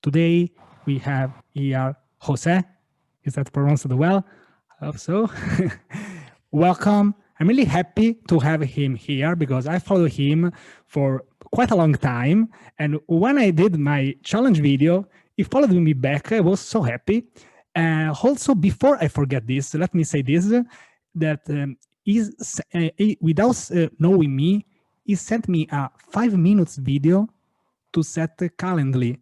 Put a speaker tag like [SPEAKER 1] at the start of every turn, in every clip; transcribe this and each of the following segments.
[SPEAKER 1] Today we have here Jose. Is that pronounced well? I hope so. Welcome. I'm really happy to have him here because I follow him for quite a long time. And when I did my challenge video, he followed me back. I was so happy. Also, before I forget this, let me say this, that without knowing me, he sent me a 5 minutes video to set Calendly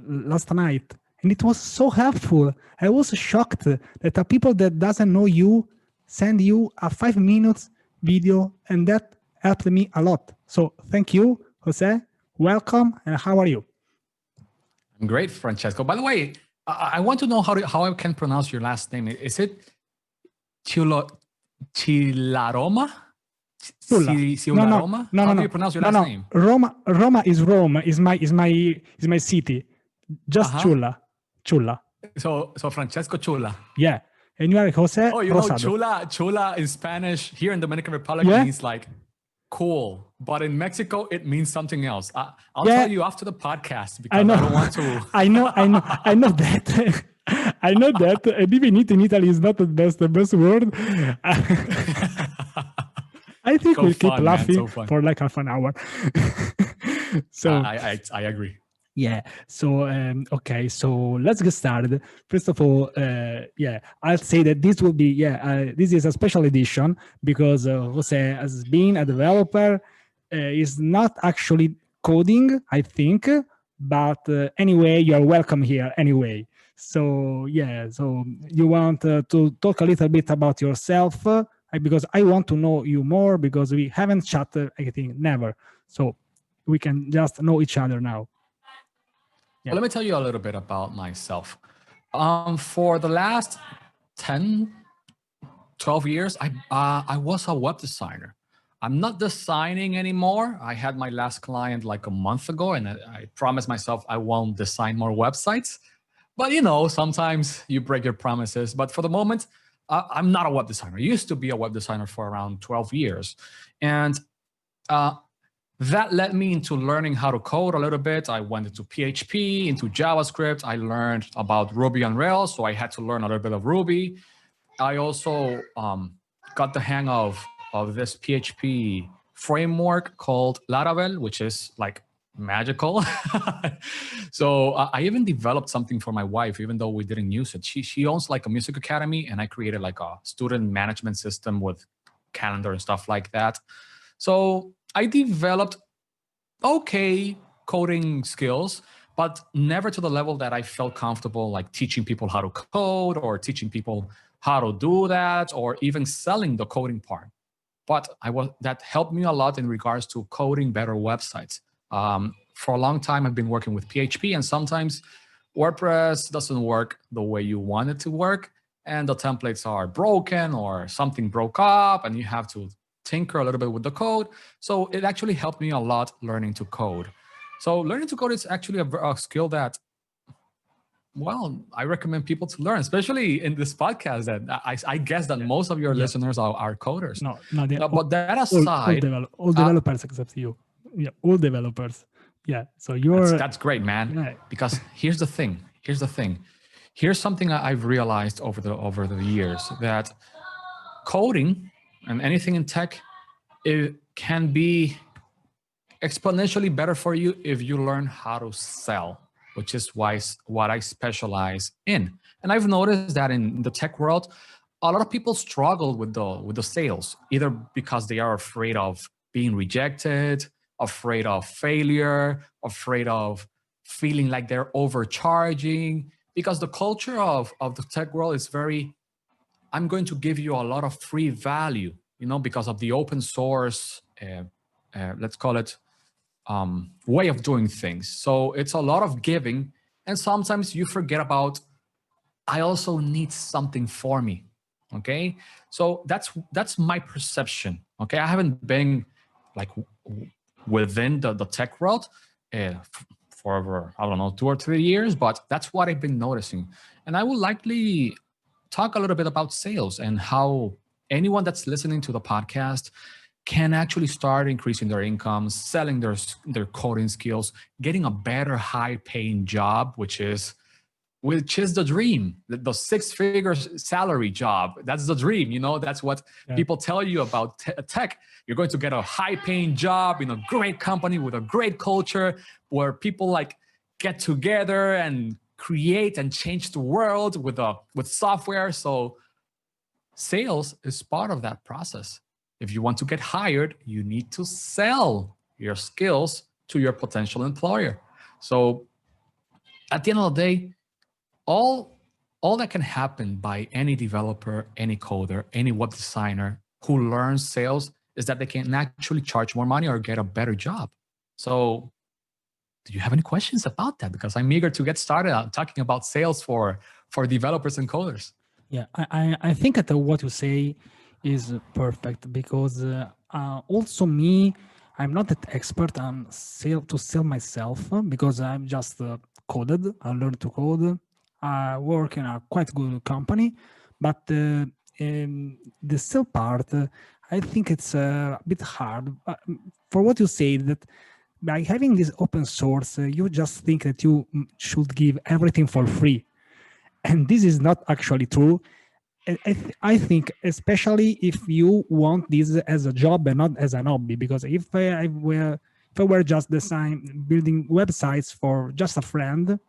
[SPEAKER 1] last night. And it was so helpful. I was shocked that the people that doesn't know you send you a 5 minutes video, and that helped me a lot. So thank you, Jose. Welcome, and how are you?
[SPEAKER 2] I'm great, Francesco. By the way, I want to know how I can pronounce your last name. Is it Ciulla? Ciulla.
[SPEAKER 1] No.
[SPEAKER 2] How do you pronounce your last name?
[SPEAKER 1] Roma is Rome. Is my city. Just Ciulla.
[SPEAKER 2] So Francesco Ciulla.
[SPEAKER 1] Yeah. And you are Jose.
[SPEAKER 2] Oh, you
[SPEAKER 1] Rosado.
[SPEAKER 2] know Ciulla in Spanish here in Dominican Republic means like cool, but in Mexico it means something else. I'll tell you after the podcast because I don't want to.
[SPEAKER 1] I know that. I know that. And even in Italy is not the best word. I think we'll keep laughing for like half an hour. So
[SPEAKER 2] I agree.
[SPEAKER 1] Yeah. So okay. So let's get started. First of all, I'll say that this will be this is a special edition because Jose has been a developer. Is not actually coding, I think, but anyway, you are welcome here anyway. So so you want to talk a little bit about yourself because I want to know you more because we haven't chatted, I think, never. So we can just know each other now.
[SPEAKER 2] Yeah. Well, let me tell you a little bit about myself. For the last 10, 12 years, I was a web designer. I'm not designing anymore. I had my last client like a month ago, and I promised myself I won't design more websites. But sometimes you break your promises. But for the moment, I'm not a web designer. I used to be a web designer for around 12 years. And that led me into learning how to code a little bit. I went into PHP, into JavaScript. I learned about Ruby on Rails, so I had to learn a little bit of Ruby. I also got the hang of this PHP framework called Laravel, which is like magical. So I even developed something for my wife, even though we didn't use it. She owns like a music academy, and I created like a student management system with calendar and stuff like that. So I developed okay coding skills, but never to the level that I felt comfortable like teaching people how to code or teaching people how to do that or even selling the coding part. But that helped me a lot in regards to coding better websites. For a long time, I've been working with PHP, and sometimes WordPress doesn't work the way you want it to work, and the templates are broken or something broke up, and you have to tinker a little bit with the code. So it actually helped me a lot learning to code. So learning to code is actually a skill that, well, I recommend people to learn, especially in this podcast. That I guess that most of your listeners are coders.
[SPEAKER 1] No,
[SPEAKER 2] but that aside,
[SPEAKER 1] all developers except you. Yeah, all developers. Yeah, so
[SPEAKER 2] that's great, man. Yeah. Because here's the thing. Here's something I've realized over the years, that coding and anything in tech, it can be exponentially better for you if you learn how to sell, which is what I specialize in. And I've noticed that in the tech world, a lot of people struggle with the sales, either because they are afraid of being rejected, afraid of failure, afraid of feeling like they're overcharging, because the culture of the tech world is very, I'm going to give you a lot of free value, because of the open source, let's call it, way of doing things. So it's a lot of giving. And sometimes you forget about, I also need something for me. Okay. So that's my perception. Okay. I haven't been like within the tech world for over, I don't know, 2 or 3 years, but that's what I've been noticing. And I will likely talk a little bit about sales and how anyone that's listening to the podcast can actually start increasing their incomes, selling their coding skills, getting a better high-paying job, which is the dream, the six-figure salary job. That's the dream, you know, that's what people tell you about tech. You're going to get a high-paying job in a great company with a great culture where people like get together and create and change the world with software. So sales is part of that process. If you want to get hired, you need to sell your skills to your potential employer. So at the end of the day, all that can happen by any developer, any coder, any web designer who learns sales is that they can actually charge more money or get a better job. So do you have any questions about that? Because I'm eager to get started on talking about sales for developers and coders.
[SPEAKER 1] Yeah, I think that what you say is perfect, because also me, I'm not that expert on to sell myself, because I'm just coded. I learned to code. I work in a quite good company, but the sell part, I think it's a bit hard. For what you say, that by having this open source, you just think that you should give everything for free. And this is not actually true. I think, especially if you want this as a job and not as an hobby, because if I were just building websites for just a friend,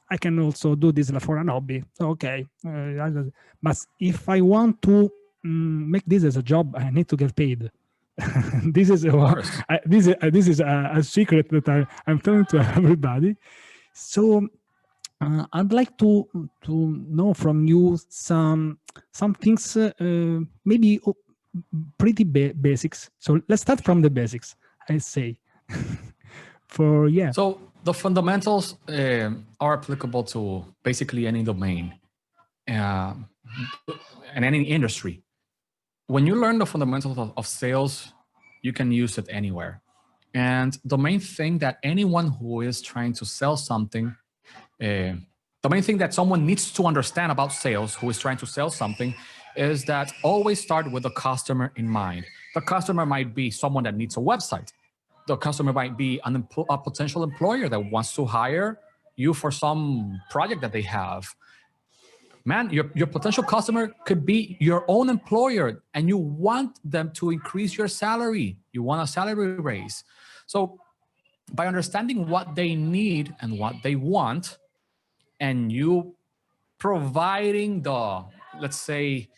[SPEAKER 1] I can also do this for an hobby. Okay, but if I want to make this as a job, I need to get paid. This is this is a secret that I'm telling to everybody. So I'd like to know from you some things, maybe pretty basics. So let's start from the basics, I say.
[SPEAKER 2] So the fundamentals are applicable to basically any domain and any industry. When you learn the fundamentals of sales, you can use it anywhere. And the main thing that anyone who is trying to sell something, the main thing that someone needs to understand about sales who is trying to sell something is that always start with the customer in mind. The customer might be someone that needs a website. The customer might be a potential employer that wants to hire you for some project that they have. Man, your potential customer could be your own employer, and you want them to increase your salary. You want a salary raise. So by understanding what they need and what they want, and you providing let's say,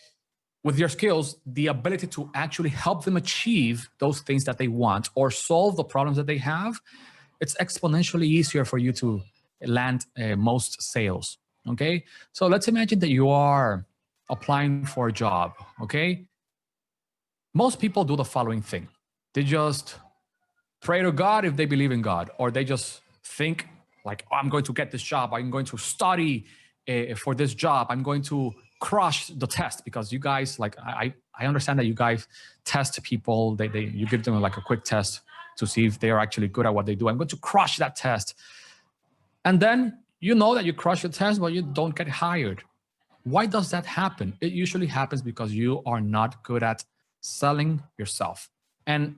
[SPEAKER 2] with your skills, the ability to actually help them achieve those things that they want or solve the problems that they have, it's exponentially easier for you to land most sales. Okay, so let's imagine that you are applying for a job. Okay, most people do the following thing: they just pray to God if they believe in God, or they just think like, oh, I'm going to get this job, I'm going to study for this job, I'm going to crush the test. Because you guys, like, I understand that you guys test people, you give them like a quick test to see if they are actually good at what they do. I'm going to crush that test. And then you know that you crush the test, but you don't get hired. Why does that happen? It usually happens because you are not good at selling yourself. And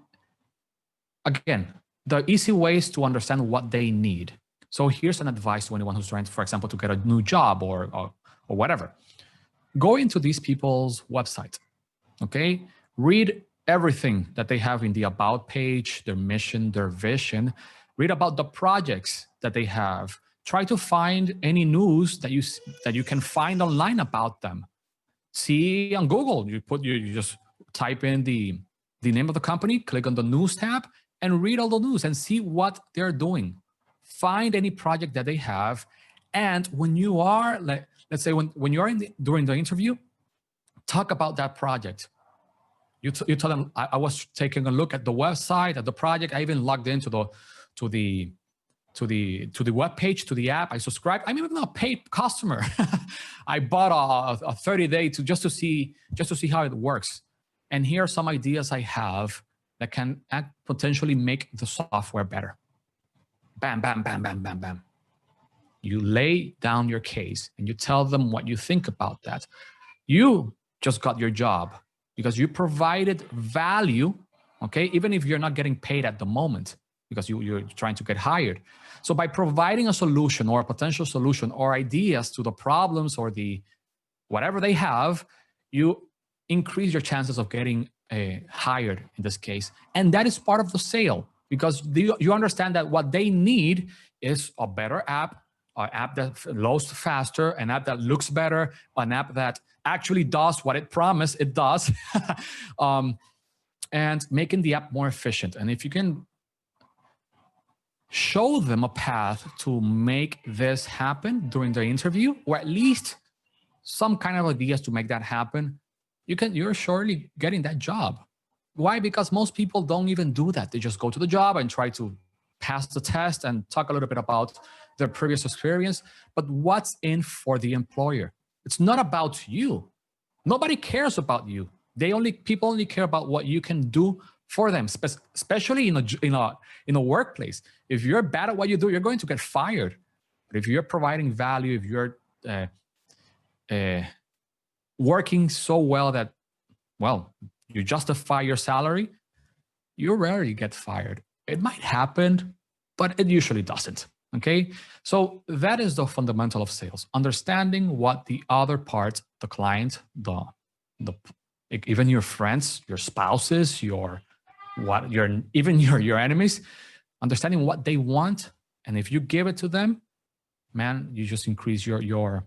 [SPEAKER 2] again, the easy ways to understand what they need. So here's an advice to anyone who's trying to, for example, to get a new job or whatever. Go into these people's website, okay? Read everything that they have in the about page, their mission, their vision. Read about the projects that they have. Try to find any news that you can find online about them. See on Google, you just type in the name of the company, click on the news tab, and read all the news and see what they're doing. Find any project that they have. And when you are, let's say when you're during the interview, talk about that project. You tell them, I was taking a look at the website, at the project. I even logged into the web page, to the app. I subscribed. I'm even a paid customer. I bought a 30-day just to see how it works. And here are some ideas I have that can potentially make the software better. Bam, bam, bam, bam, bam, bam. You lay down your case and you tell them what you think about that. You just got your job because you provided value okay? Even if you're not getting paid at the moment because you're trying to get hired. So by providing a solution or a potential solution or ideas to the problems or the whatever they have, you increase your chances of getting hired in this case. And that is part of the sale, because you understand that what they need is a better app, an app that loads faster, an app that looks better, an app that actually does what it promised it does, and making the app more efficient. And if you can show them a path to make this happen during the interview, or at least some kind of ideas to make that happen, you're surely getting that job. Why? Because most people don't even do that. They just go to the job and try to pass the test and talk a little bit about their previous experience. But what's in for the employer? It's not about you. Nobody cares about you. People only care about what you can do for them, especially in a workplace. If you're bad at what you do, you're going to get fired. But if you're providing value, if you're working so well that, well, you justify your salary, you rarely get fired. It might happen, but it usually doesn't. Okay, so that is the fundamental of sales: understanding what the other part, the client, even your friends, your spouses, your enemies, understanding what they want, and if you give it to them, man, you just increase your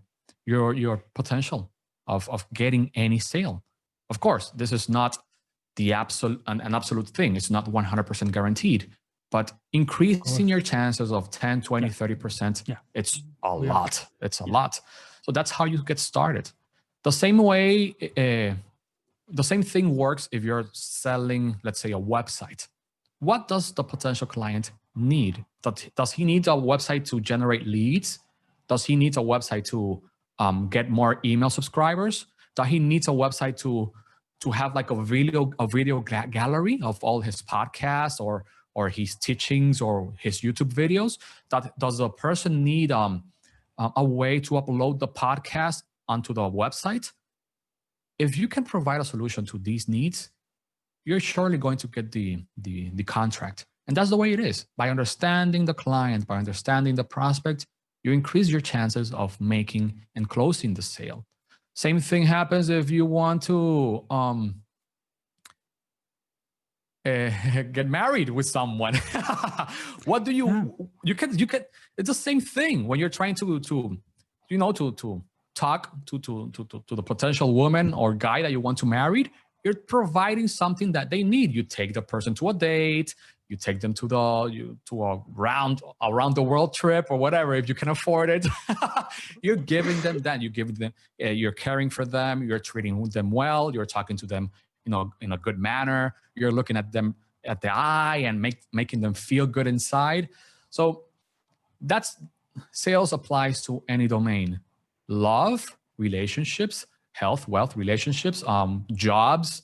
[SPEAKER 2] potential of getting any sale. Of course, this is not an absolute thing. It's not 100% guaranteed, but increasing your chances of 10, 20, 30%, it's a lot. It's a lot. So that's how you get started. The same way, the same thing works if you're selling, let's say, a website. What does the potential client need? Does he need a website to generate leads? Does he need a website to get more email subscribers? Does he need a website to have like a video gallery of all his podcasts or his teachings or his YouTube videos? Does the person need a way to upload the podcast onto the website? If you can provide a solution to these needs, you're surely going to get the contract. And that's the way it is. By understanding the client, by understanding the prospect, you increase your chances of making and closing the sale. Same thing happens if you want to get married with someone. What do you can it's the same thing when you're trying to talk to the potential woman or guy that you want to marry. You're providing something that they need. You take the person to a date, you take them to a around the world trip or whatever, if you can afford it. You're giving them that. You're caring for them. You're treating them well. You're talking to them, in a good manner. You're looking at them at the eye and making them feel good inside. So that's sales applies to any domain: love, relationships, health, wealth, relationships, jobs,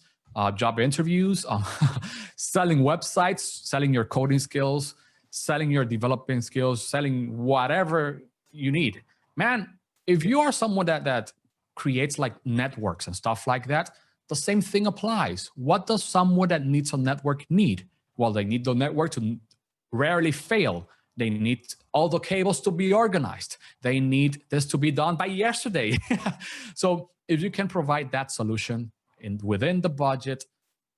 [SPEAKER 2] job interviews, selling websites, selling your coding skills, selling your developing skills, selling whatever you need. Man, if you are someone that creates like networks and stuff like that, the same thing applies. What does someone that needs a network need? Well, they need the network to rarely fail. They need all the cables to be organized. They need this to be done by yesterday. So if you can provide that solution within the budget,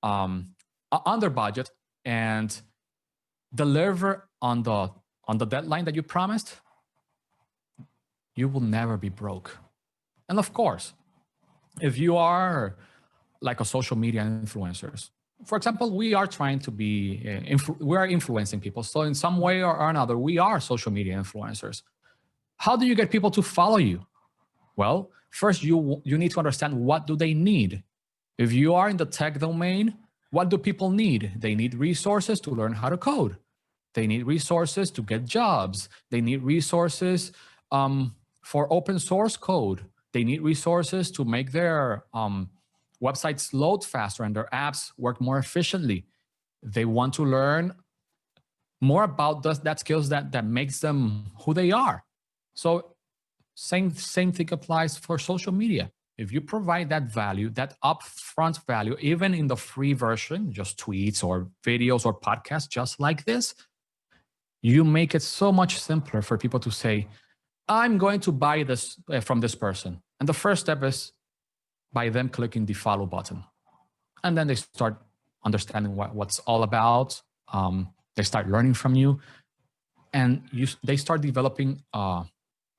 [SPEAKER 2] under budget, and deliver on the deadline that you promised, you will never be broke. And of course, if you are like a social media influencers, for example, we are trying to be, we are influencing people. So in some way or another, we are social media influencers. How do you get people to follow you? Well, first you need to understand, what do they need? If you are in the tech domain, what do people need? They need resources to learn how to code. They need resources to get jobs. They need resources for open source code. They need resources to make their websites load faster and their apps work more efficiently. They want to learn more about that skills that makes them who they are. So same thing applies for social media. if you provide that value, that upfront value, even in the free version, just tweets or videos or podcasts, just like this, you make it so much simpler for people to say, I'm going to buy this from this person. And the first step is by them clicking the follow button. And then they start understanding what's all about. They start learning from you. And they start developing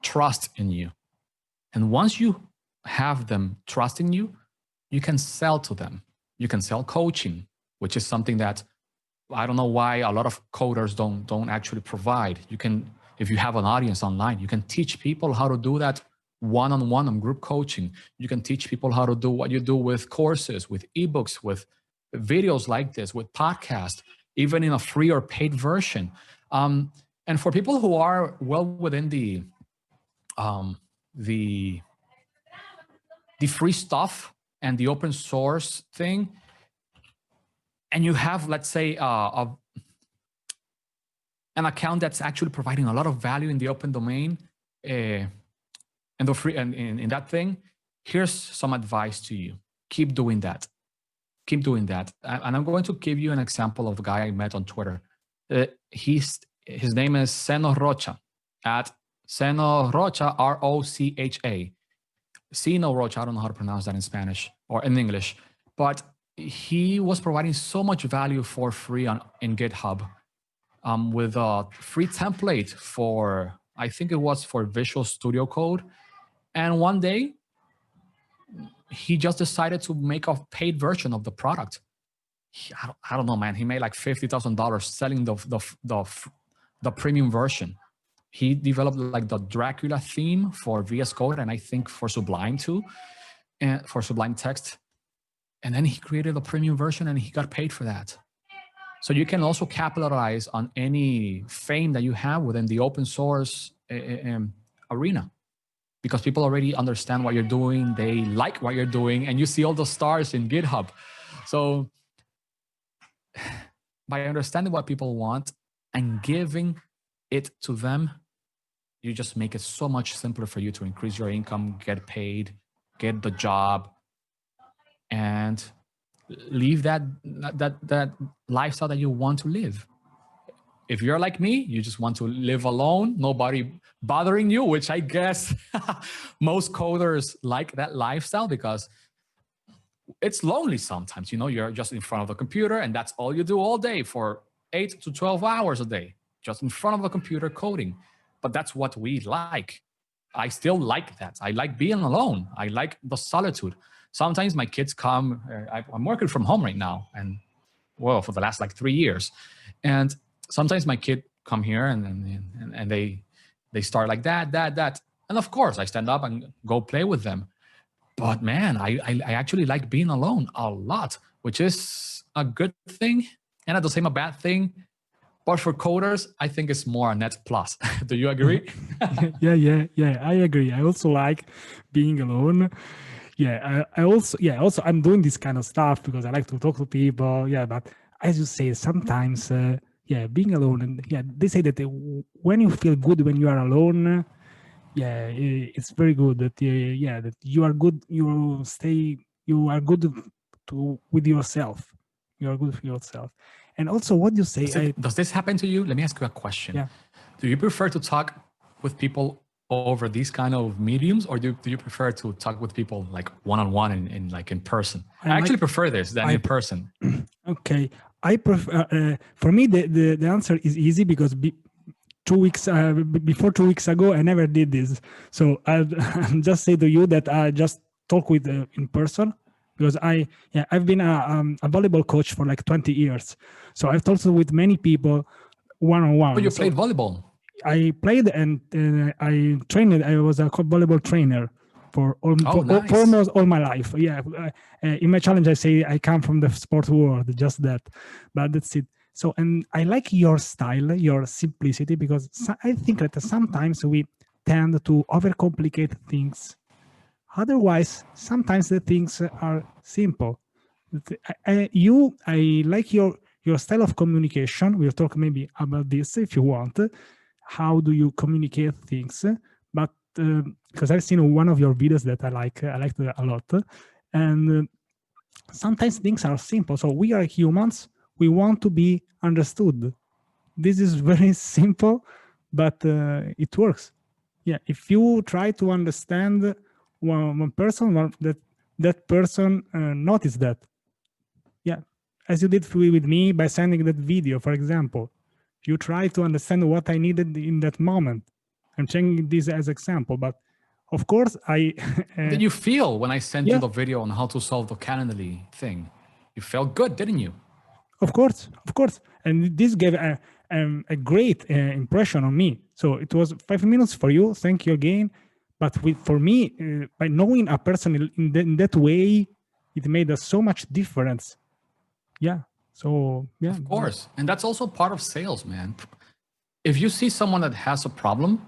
[SPEAKER 2] trust in you. And once you have them trusting you, you can sell to them. You can sell coaching, which is something that I don't know why a lot of coders don't actually provide. You can, if you have an audience online, you can teach people how to do that one-on-one on group coaching. You can teach people how to do what you do with courses, with ebooks, with videos like this, with podcasts, even in a free or paid version. And for people who are well within the free stuff and the open source thing, and you have, let's say, an account that's actually providing a lot of value in the open domain and the free and in that thing, here's some advice to you. Keep doing that. Keep doing that. And I'm going to give you an example of a guy I met on Twitter. His name is Seno Rocha, at Seno Rocha, R-O-C-H-A. Seno Rocha, I don't know how to pronounce that in Spanish or in English, but he was providing so much value for free in GitHub with a free template for, I think it was for Visual Studio Code. And one day, he just decided to make a paid version of the product. I don't know, man. He made like $50,000 selling the premium version. He developed like the Dracula theme for VS Code, and I think for Sublime too, and for Sublime Text. And then he created a premium version and he got paid for that. So you can also capitalize on any fame that you have within the open source arena, because people already understand what you're doing. They like what you're doing, and you see all the stars in GitHub. So by understanding what people want and giving it to them, you just make it so much simpler for you to increase your income, get paid, get the job, and live that lifestyle that you want to live. If you're like me, you just want to live alone, nobody bothering you, which I guess most coders like that lifestyle, because it's lonely sometimes. You know, you're just in front of the computer and that's all you do all day for 8 to 12 hours a day, just in front of the computer coding. But that's what we like. I still like that. I like being alone. I like the solitude. Sometimes my kids come, I'm working from home right now, and well, for the last like 3 years. And sometimes my kid come here and they start like that. And of course I stand up and go play with them. But man, I actually like being alone a lot, which is a good thing and at the same a bad thing. But for coders, I think it's more a net plus. Do you agree?
[SPEAKER 1] Yeah, I agree. I also like being alone. Yeah, I also I'm doing this kind of stuff because I like to talk to people. Yeah, but as you say, sometimes being alone, and they say that when you feel good when you are alone, it's very good that that you are good. You are good with yourself. You are good for yourself. And also, what you say,
[SPEAKER 2] does this happen to you? Let me ask you a question.
[SPEAKER 1] Yeah.
[SPEAKER 2] Do you prefer to talk with people over these kind of mediums, or do you prefer to talk with people like one-on-one and like in person? I actually prefer this than in person.
[SPEAKER 1] Okay, I prefer. For me, the answer is easy because 2 weeks before 2 weeks ago, I never did this. So I'll just say to you that I just talk with in person. Because I've been a volleyball coach for like 20 years. So I've talked with many people one-on-one.
[SPEAKER 2] Oh, you played volleyball?
[SPEAKER 1] I played and I trained. I was a volleyball trainer for almost all my life. Yeah. In my challenge, I say I come from the sport world, just that. But that's it. So, and I like your style, your simplicity, because I think that sometimes we tend to overcomplicate things. Otherwise, sometimes the things are simple. I like your style of communication. We'll talk maybe about this if you want. How do you communicate things? But because I've seen one of your videos that I liked a lot, and sometimes things are simple. So we are humans. We want to be understood. This is very simple, but it works. Yeah, if you try to understand one person, that person notice that. Yeah, as you did with me by sending that video, for example. You try to understand what I needed in that moment. I'm taking this as example, but of course I.
[SPEAKER 2] Did you feel when I sent
[SPEAKER 1] Yeah.
[SPEAKER 2] you the video on how to solve the Calendly thing? You felt good, didn't you?
[SPEAKER 1] Of course, and this gave a great impression on me. So it was 5 minutes for you. Thank you again. But for me, by knowing a person in that way, it made us so much difference. Yeah. So yeah.
[SPEAKER 2] Of course, and that's also part of sales, man. If you see someone that has a problem,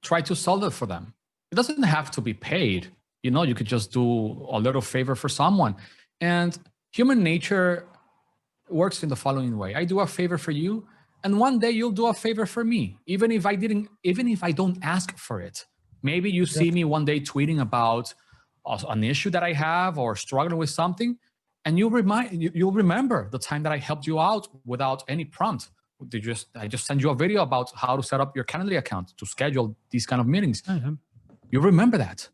[SPEAKER 2] try to solve it for them. It doesn't have to be paid. You could just do a little favor for someone. And human nature works in the following way. I do a favor for you, and one day you'll do a favor for me, even if I don't ask for it. Maybe you see me one day tweeting about an issue that I have or struggling with something, and you'll remember the time that I helped you out without any prompt. I just send you a video about how to set up your Calendly account to schedule these kind of meetings. You remember that,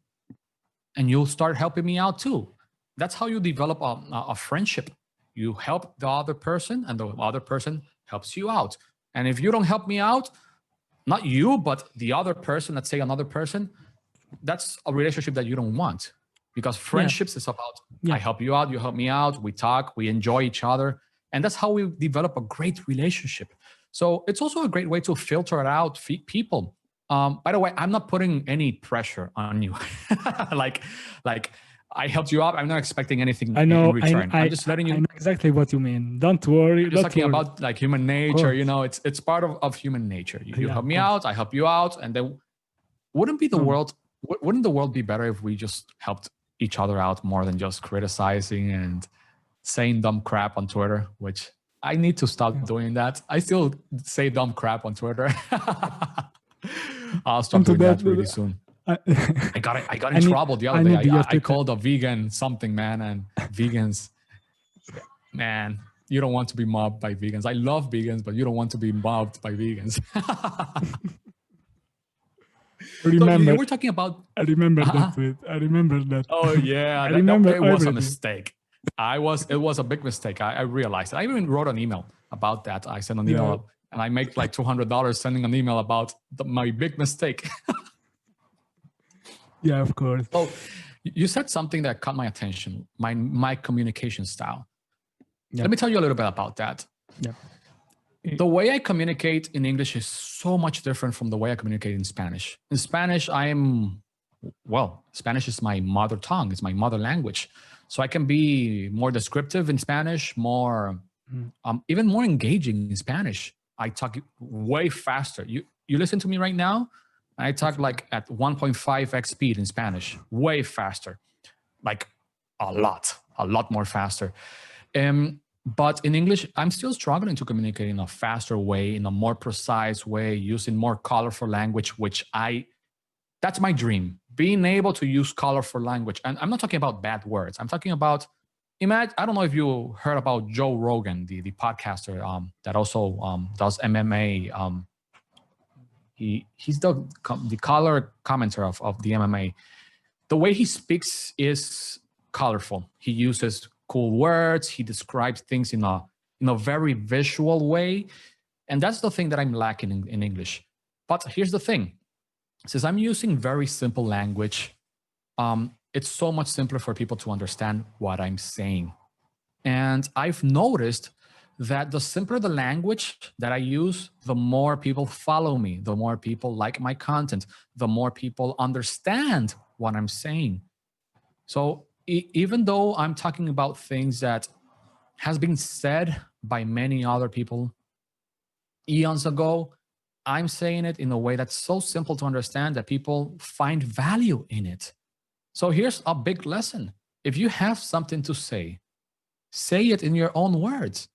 [SPEAKER 2] and you'll start helping me out too. That's how you develop a friendship. You help the other person, and the other person helps you out. And if you don't help me out, not you, but the other person, let's say another person, that's a relationship that you don't want. Because friendships is about, I help you out, you help me out, we talk, we enjoy each other. And that's how we develop a great relationship. So it's also a great way to filter out people. By the way, I'm not putting any pressure on you. like I helped you out. I'm not expecting anything in return. I'm just letting you.
[SPEAKER 1] I know exactly what you mean. Don't worry.
[SPEAKER 2] I'm just talking about like human nature. It's part of human nature. You help me out, I help you out, and then wouldn't the world be better if we just helped each other out more than just criticizing and saying dumb crap on Twitter? Which I need to stop doing that. I still say dumb crap on Twitter. I'll stop doing that really soon. I got in trouble the other day. I called a vegan something, man, and vegans, man, you don't want to be mobbed by vegans. I love vegans, but you don't want to be mobbed by vegans.
[SPEAKER 1] Remember,
[SPEAKER 2] so we're talking about.
[SPEAKER 1] I remember that tweet. I remember that.
[SPEAKER 2] Oh yeah, it was a mistake. It was a big mistake. I realized. I even wrote an email about that. I sent an email, and I made like $200 sending an email about my big mistake.
[SPEAKER 1] Yeah, of course.
[SPEAKER 2] So you said something that caught my attention, my communication style. Let me tell you a little bit about that.
[SPEAKER 1] Yeah.
[SPEAKER 2] The way I communicate in English is so much different from the way I communicate in Spanish. In Spanish, Spanish is my mother tongue. It's my mother language. So I can be more descriptive in Spanish, even more engaging in Spanish. I talk way faster. You listen to me right now? I talk like at 1.5x speed in Spanish, way faster, like a lot more faster. But in English, I'm still struggling to communicate in a faster way, in a more precise way, using more colorful language, that's my dream, being able to use colorful language. And I'm not talking about bad words. I'm talking about, I don't know if you heard about Joe Rogan, the podcaster that also does MMA. He's the color commentator of the MMA. The way he speaks is colorful. He uses cool words. He describes things in a very visual way. And that's the thing that I'm lacking in English. But here's the thing. Since I'm using very simple language, it's so much simpler for people to understand what I'm saying. And I've noticed that the simpler the language that I use, the more people follow me, the more people like my content, the more people understand what I'm saying. So even though I'm talking about things that has been said by many other people eons ago, I'm saying it in a way that's so simple to understand that people find value in it. So here's a big lesson. If you have something to say it in your own words.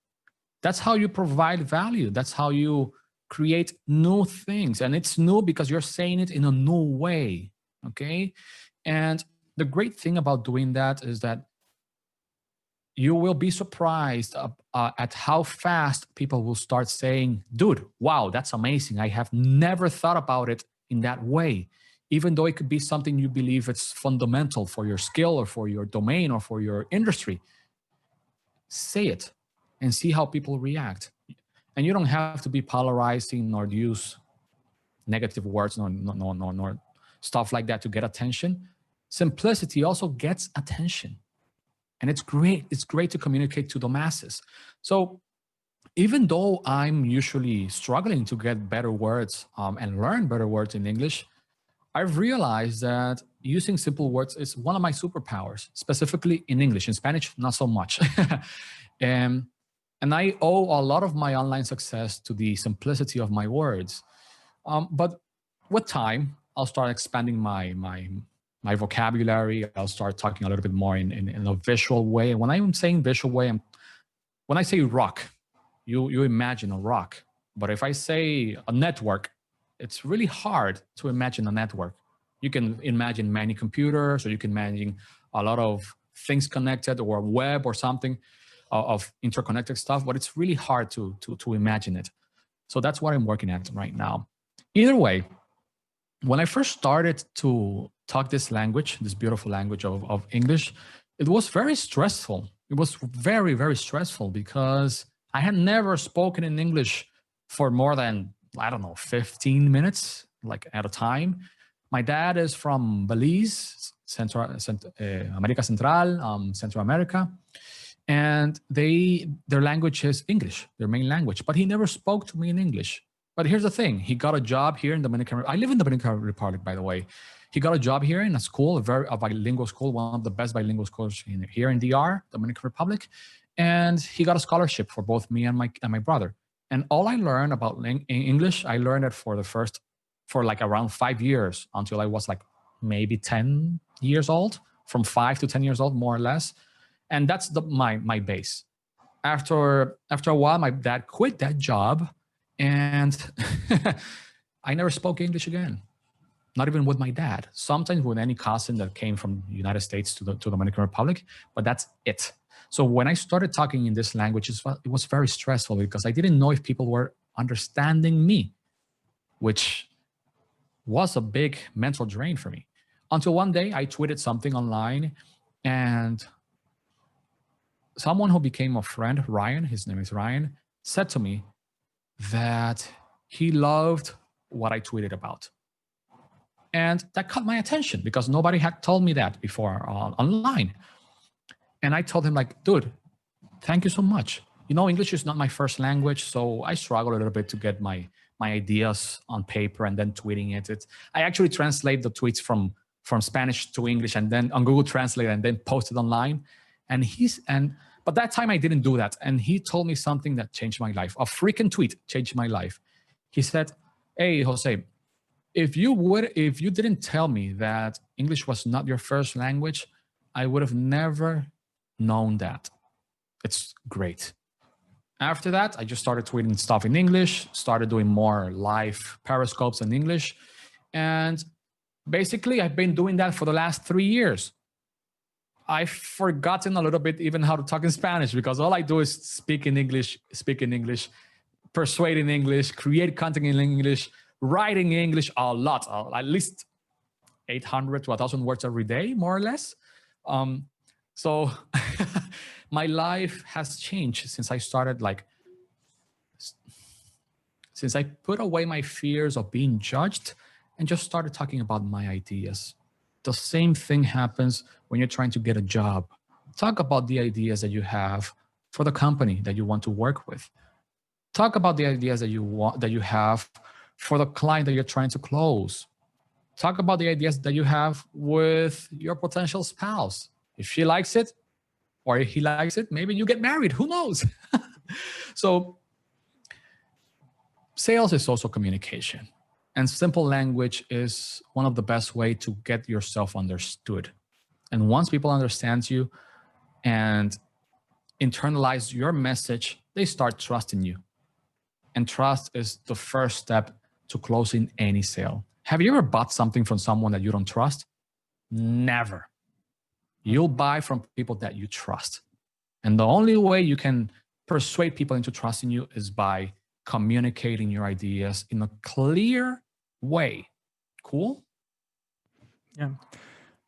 [SPEAKER 2] That's how you provide value. That's how you create new things. And it's new because you're saying it in a new way, okay? And the great thing about doing that is that you will be surprised at how fast people will start saying, dude, wow, that's amazing. I have never thought about it in that way. Even though it could be something you believe it's fundamental for your skill or for your domain or for your industry. Say it and see how people react. And you don't have to be polarizing nor use negative words nor stuff like that to get attention. Simplicity also gets attention. And it's great. It's great to communicate to the masses. So even though I'm usually struggling to get better words and learn better words in English, I've realized that using simple words is one of my superpowers, specifically in English. In Spanish, not so much. And I owe a lot of my online success to the simplicity of my words. But with time, I'll start expanding my vocabulary. I'll start talking a little bit more in a visual way. And when I'm saying visual way, when I say rock, you imagine a rock. But if I say a network, it's really hard to imagine a network. You can imagine many computers, or you can imagine a lot of things connected, or a web or something of interconnected stuff, but it's really hard to imagine it. So that's what I'm working at right now. Either way, when I first started to talk this language, this beautiful language of English, it was very stressful. It was very, very stressful because I had never spoken in English for more than, I don't know, 15 minutes, like at a time. My dad is from Belize, America Central, Central America. And their language is English, their main language. But he never spoke to me in English. But here's the thing. He got a job here in Dominican. I live in the Dominican Republic, by the way. He got a job here in a school, a bilingual school, one of the best bilingual schools here in DR, Dominican Republic. And he got a scholarship for both me and my brother. And all I learned about English, I learned it for like around 5 years until I was like maybe 10 years old, from 5 to 10 years old, more or less. And that's my base. After a while, my dad quit that job, and I never spoke English again. Not even with my dad. Sometimes with any cousin that came from the United States to the Dominican Republic, but that's it. So when I started talking in this language, it was very stressful because I didn't know if people were understanding me, which was a big mental drain for me. Until one day I tweeted something online, and someone who became a friend, Ryan, his name is Ryan, said to me that he loved what I tweeted about. And that caught my attention because nobody had told me that before online. And I told him, like, dude, thank you so much. You know, English is not my first language, so I struggle a little bit to get my ideas on paper and then tweeting it. I actually translate the tweets from Spanish to English and then on Google Translate and then post it online. But that time I didn't do that. And he told me something that changed my life. A freaking tweet changed my life. He said, hey, Jose, if you didn't tell me that English was not your first language, I would have never known that. It's great. After that, I just started tweeting stuff in English, started doing more live periscopes in English. And basically, I've been doing that for the last 3 years. I've forgotten a little bit even how to talk in Spanish because all I do is speak in English, persuade in English, create content in English, writing in English a lot, at least 800 to 1,000 words every day, more or less. So my life has changed since I started, since I put away my fears of being judged and just started talking about my ideas. The same thing happens when you're trying to get a job. Talk about the ideas that you have for the company that you want to work with. Talk about the ideas that you have for the client that you're trying to close. Talk about the ideas that you have with your potential spouse. If she likes it or if he likes it, maybe you get married. Who knows? So sales is also communication. And simple language is one of the best ways to get yourself understood. And once people understand you and internalize your message, they start trusting you. And trust is the first step to closing any sale. Have you ever bought something from someone that you don't trust? Never. You'll buy from people that you trust. And the only way you can persuade people into trusting you is by communicating your ideas in a clear way. Cool?
[SPEAKER 1] Yeah.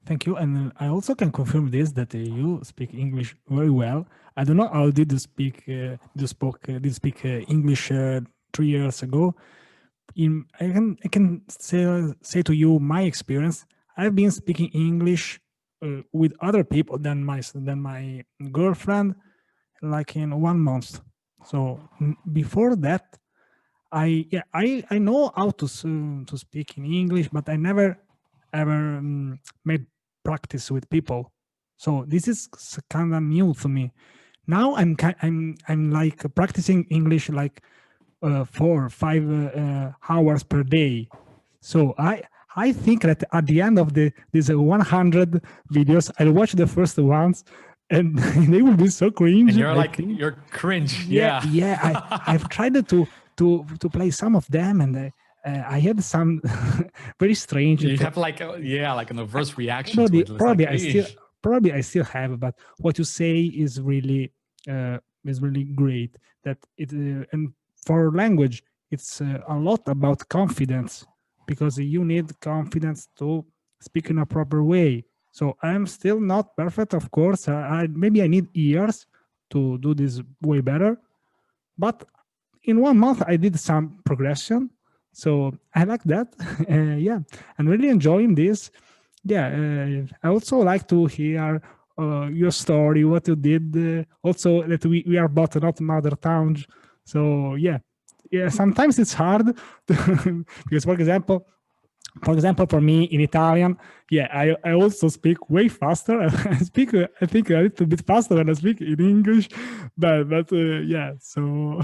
[SPEAKER 1] Thank you. And I also can confirm this, that you speak English very well. I don't know how did you speak, English 3 years ago. I can say to you my experience. I've been speaking English with other people than my girlfriend, like in 1 month. So before that, I know how to speak in English, but I never ever made practice with people. So this is kind of new to me. Now I'm like practicing English like 4 or 5 hours per day. So I think that at the end of these 100 videos, I'll watch the first ones, and they will be so cringe.
[SPEAKER 2] And you're cringe.
[SPEAKER 1] Yeah. I've tried to play some of them, and I had some very strange.
[SPEAKER 2] You have like an adverse reaction.
[SPEAKER 1] Probably I still have, but what you say is really great. That it and for language, it's a lot about confidence, because you need confidence to speak in a proper way. So I'm still not perfect, of course. Maybe I need years to do this way better, but in 1 month I did some progression. So I like that. Yeah, I'm really enjoying this. Yeah, I also like to hear your story, what you did. Also, that we are both not mother tongue. So yeah, sometimes it's hard because, for example, for me in Italian, I also speak way faster. I think a little bit faster when I speak in English, but yeah. So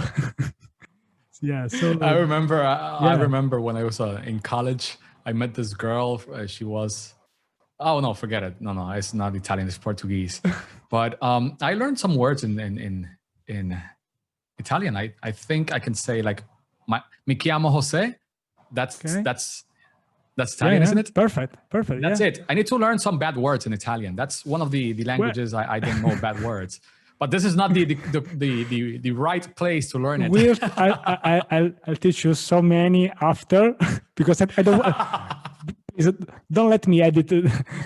[SPEAKER 1] yeah. So
[SPEAKER 2] I remember when I was in college, I met this girl. She was, oh no, forget it. No, it's not Italian. It's Portuguese. But I learned some words in Italian. I think I can say like, mi chiamo Jose. That's Italian, isn't it?
[SPEAKER 1] Perfect.
[SPEAKER 2] That's it. I need to learn some bad words in Italian. That's one of the languages I don't know bad words. But this is not the right place to learn it.
[SPEAKER 1] I'll teach you so many after, because I don't. Don't let me edit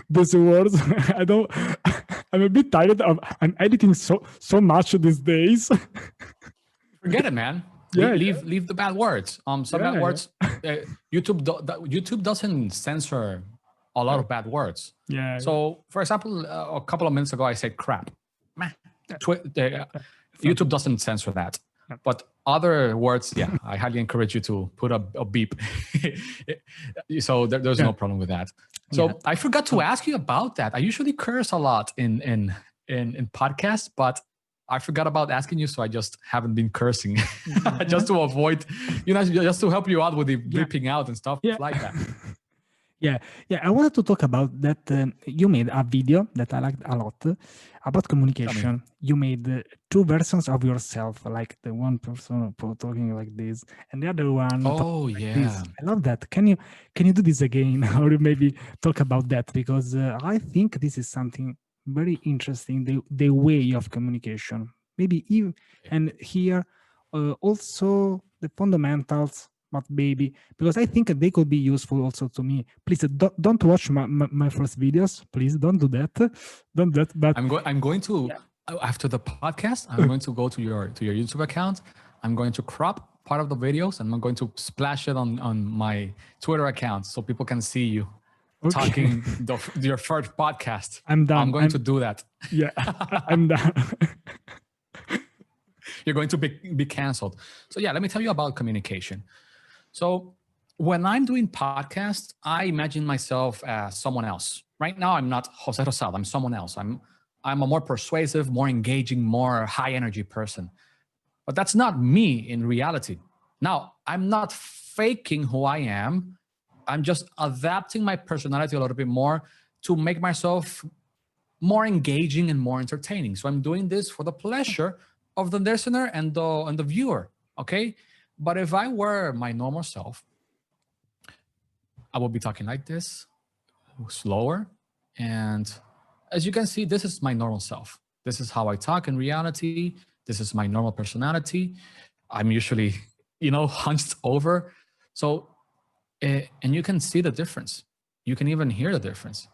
[SPEAKER 1] these words. I'm a bit tired of. I'm editing so much these days.
[SPEAKER 2] Forget it, man. Leave the bad words. Some bad words. YouTube doesn't censor a lot of bad words.
[SPEAKER 1] Yeah.
[SPEAKER 2] So, for example, a couple of minutes ago, I said crap. YouTube doesn't censor that. But other words, I highly encourage you to put a beep. So there's no problem with that. So I forgot to ask you about that. I usually curse a lot in podcasts, but I forgot about asking you, so I just haven't been cursing, just to avoid, just to help you out with the bleeping out and stuff like that.
[SPEAKER 1] Yeah. I wanted to talk about that. You made a video that I liked a lot about communication. You made 2 versions of yourself, like the one person talking like this, and the other one.
[SPEAKER 2] Oh yeah,
[SPEAKER 1] this. I love that. Can you do this again, or maybe talk about that, because I think this is something very interesting. The way of communication, maybe even, and here also the fundamentals. But maybe, because I think they could be useful also to me. Please don't watch my first videos. Please don't do that. Don't do that. But
[SPEAKER 2] I'm going to after the podcast. I'm going to go to your YouTube account. I'm going to crop part of the videos, and I'm going to splash it on my Twitter account so people can see you talking your first podcast.
[SPEAKER 1] I'm done.
[SPEAKER 2] I'm going to do that.
[SPEAKER 1] Yeah, I'm done.
[SPEAKER 2] You're going to be canceled. So let me tell you about communication. So when I'm doing podcasts, I imagine myself as someone else. Right now, I'm not Jose Rosado. I'm someone else. I'm a more persuasive, more engaging, more high energy person. But that's not me in reality. Now, I'm not faking who I am. I'm just adapting my personality a little bit more to make myself more engaging and more entertaining. So I'm doing this for the pleasure of the listener and the viewer. Okay. But if I were my normal self, I would be talking like this, slower. And as you can see, this is my normal self. This is how I talk in reality. This is my normal personality. I'm usually, hunched over. So, and you can see the difference. You can even hear the difference,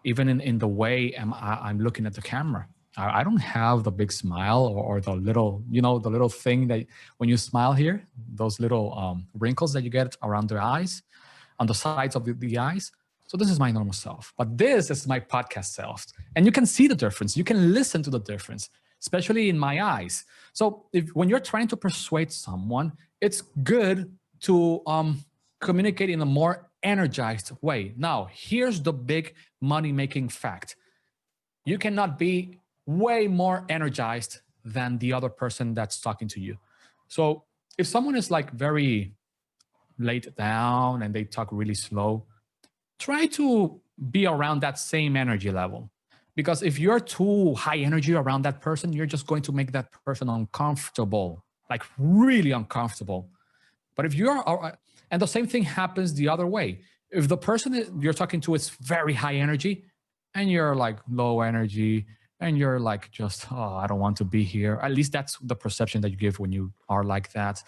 [SPEAKER 2] even in the way I'm looking at the camera. I don't have the big smile or the little, the little thing that when you smile here, those little wrinkles that you get around the eyes, on the sides of the eyes. So this is my normal self, but this is my podcast self. And you can see the difference. You can listen to the difference, especially in my eyes. So when you're trying to persuade someone, it's good to communicate in a more energized way. Now, here's the big money-making fact. You cannot be way more energized than the other person that's talking to you. So if someone is like very laid down and they talk really slow, try to be around that same energy level. Because if you're too high energy around that person, you're just going to make that person uncomfortable, like really uncomfortable. But if you're, and the same thing happens the other way. If the person you're talking to is very high energy and you're like low energy and you're like just, I don't want to be here. At least that's the perception that you give when you are like that.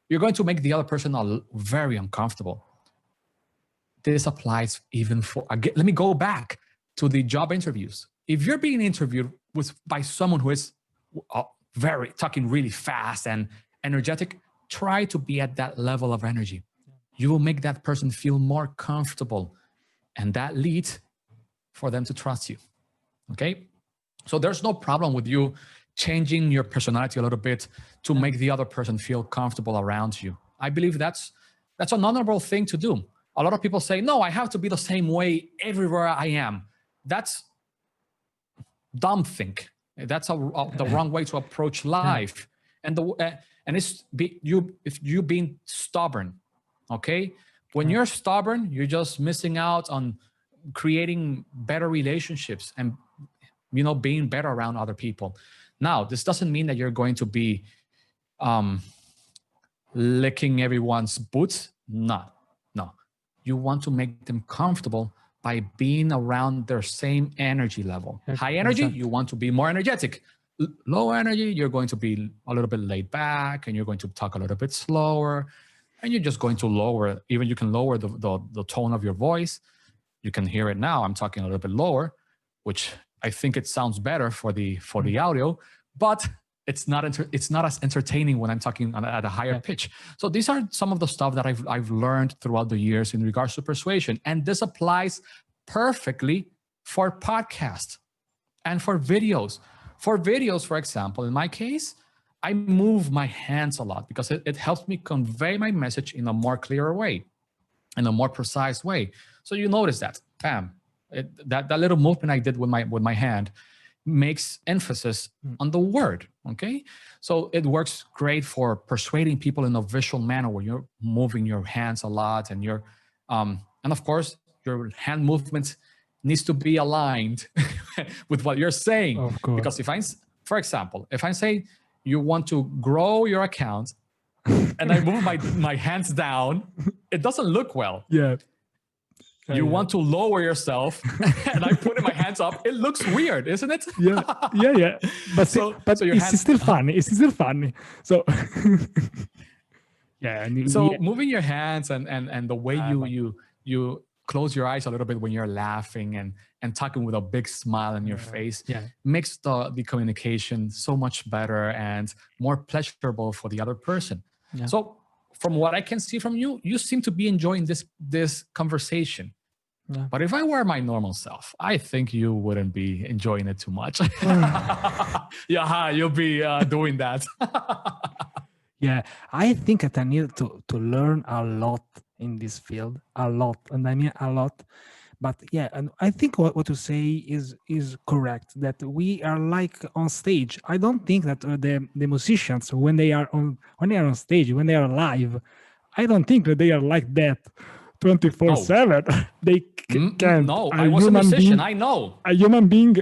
[SPEAKER 2] You're going to make the other person very uncomfortable. This applies even for, again, let me go back to the job interviews. If you're being interviewed by someone who is talking really fast and energetic, try to be at that level of energy. You will make that person feel more comfortable, and that leads for them to trust you. Okay? So there's no problem with you changing your personality a little bit to make the other person feel comfortable around you. I believe that's an honorable thing to do. A lot of people say, no, I have to be the same way everywhere I am. That's dumb think. That's the wrong way to approach life. And if you being stubborn, okay? When you're stubborn, you're just missing out on creating better relationships and being better around other people. Now, this doesn't mean that you're going to be licking everyone's boots. No. You want to make them comfortable by being around their same energy level. High energy, you want to be more energetic. Low energy, you're going to be a little bit laid back and you're going to talk a little bit slower. And you're just going to lower, even you can lower the tone of your voice. You can hear it now. I'm talking a little bit lower, which I think it sounds better for the audio, but it's not as entertaining when I'm talking at a higher pitch. So these are some of the stuff that I've learned throughout the years in regards to persuasion. And this applies perfectly for podcasts and for videos. For videos, for example, in my case, I move my hands a lot because it helps me convey my message in a more clearer way, in a more precise way. So you notice that, bam, that little movement I did with my hand makes emphasis on the word, okay? So it works great for persuading people in a visual manner where you're moving your hands a lot and you're, and of course, your hand movement needs to be aligned with what you're saying.
[SPEAKER 1] Of course.
[SPEAKER 2] Because for example, if I say you want to grow your account and I move my hands down, it doesn't look well.
[SPEAKER 1] Yeah.
[SPEAKER 2] You want to lower yourself and I put my hands up. It looks weird, isn't it?
[SPEAKER 1] Yeah. But it's still funny. It's still funny. So yeah.
[SPEAKER 2] Moving your hands and the way you close your eyes a little bit when you're laughing and talking with a big smile on your face makes the communication so much better and more pleasurable for the other person. Yeah. So from what I can see from you, you seem to be enjoying this conversation. Yeah. But if I were my normal self, I think you wouldn't be enjoying it too much. Yeah, you'll be doing that.
[SPEAKER 1] Yeah, I think that I need to learn a lot in this field, a lot, and I mean a lot. But yeah, and I think what you say is correct, that we are like on stage. I don't think that the musicians, when they are on stage, when they are live, I don't think that they are like that 24/7. They can't.
[SPEAKER 2] No, I was a musician. I know.
[SPEAKER 1] A human being,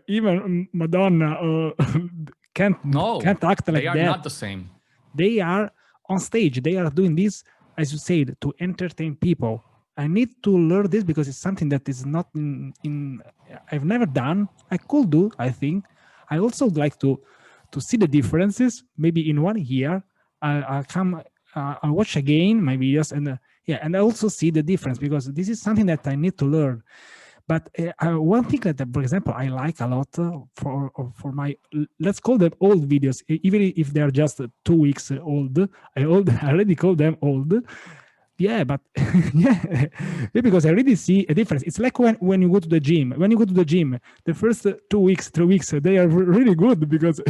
[SPEAKER 1] even Madonna, can't act like that.
[SPEAKER 2] They are not the same.
[SPEAKER 1] They are on stage, they are doing this, as you said, to entertain people. I need to learn this because it's something that is not in I've never done. I could do, I think. I also would like to see the differences. Maybe in 1 year, I'll come, I'll watch again my videos, and and I also see the difference, because this is something that I need to learn. But one thing that, for example, I like a lot for my, let's call them old videos, even if they're just 2 weeks old. I already call them old. Yeah, but yeah, because I really see a difference. It's like when you go to the gym. When you go to the gym, the first 2 weeks, 3 weeks, they are really good because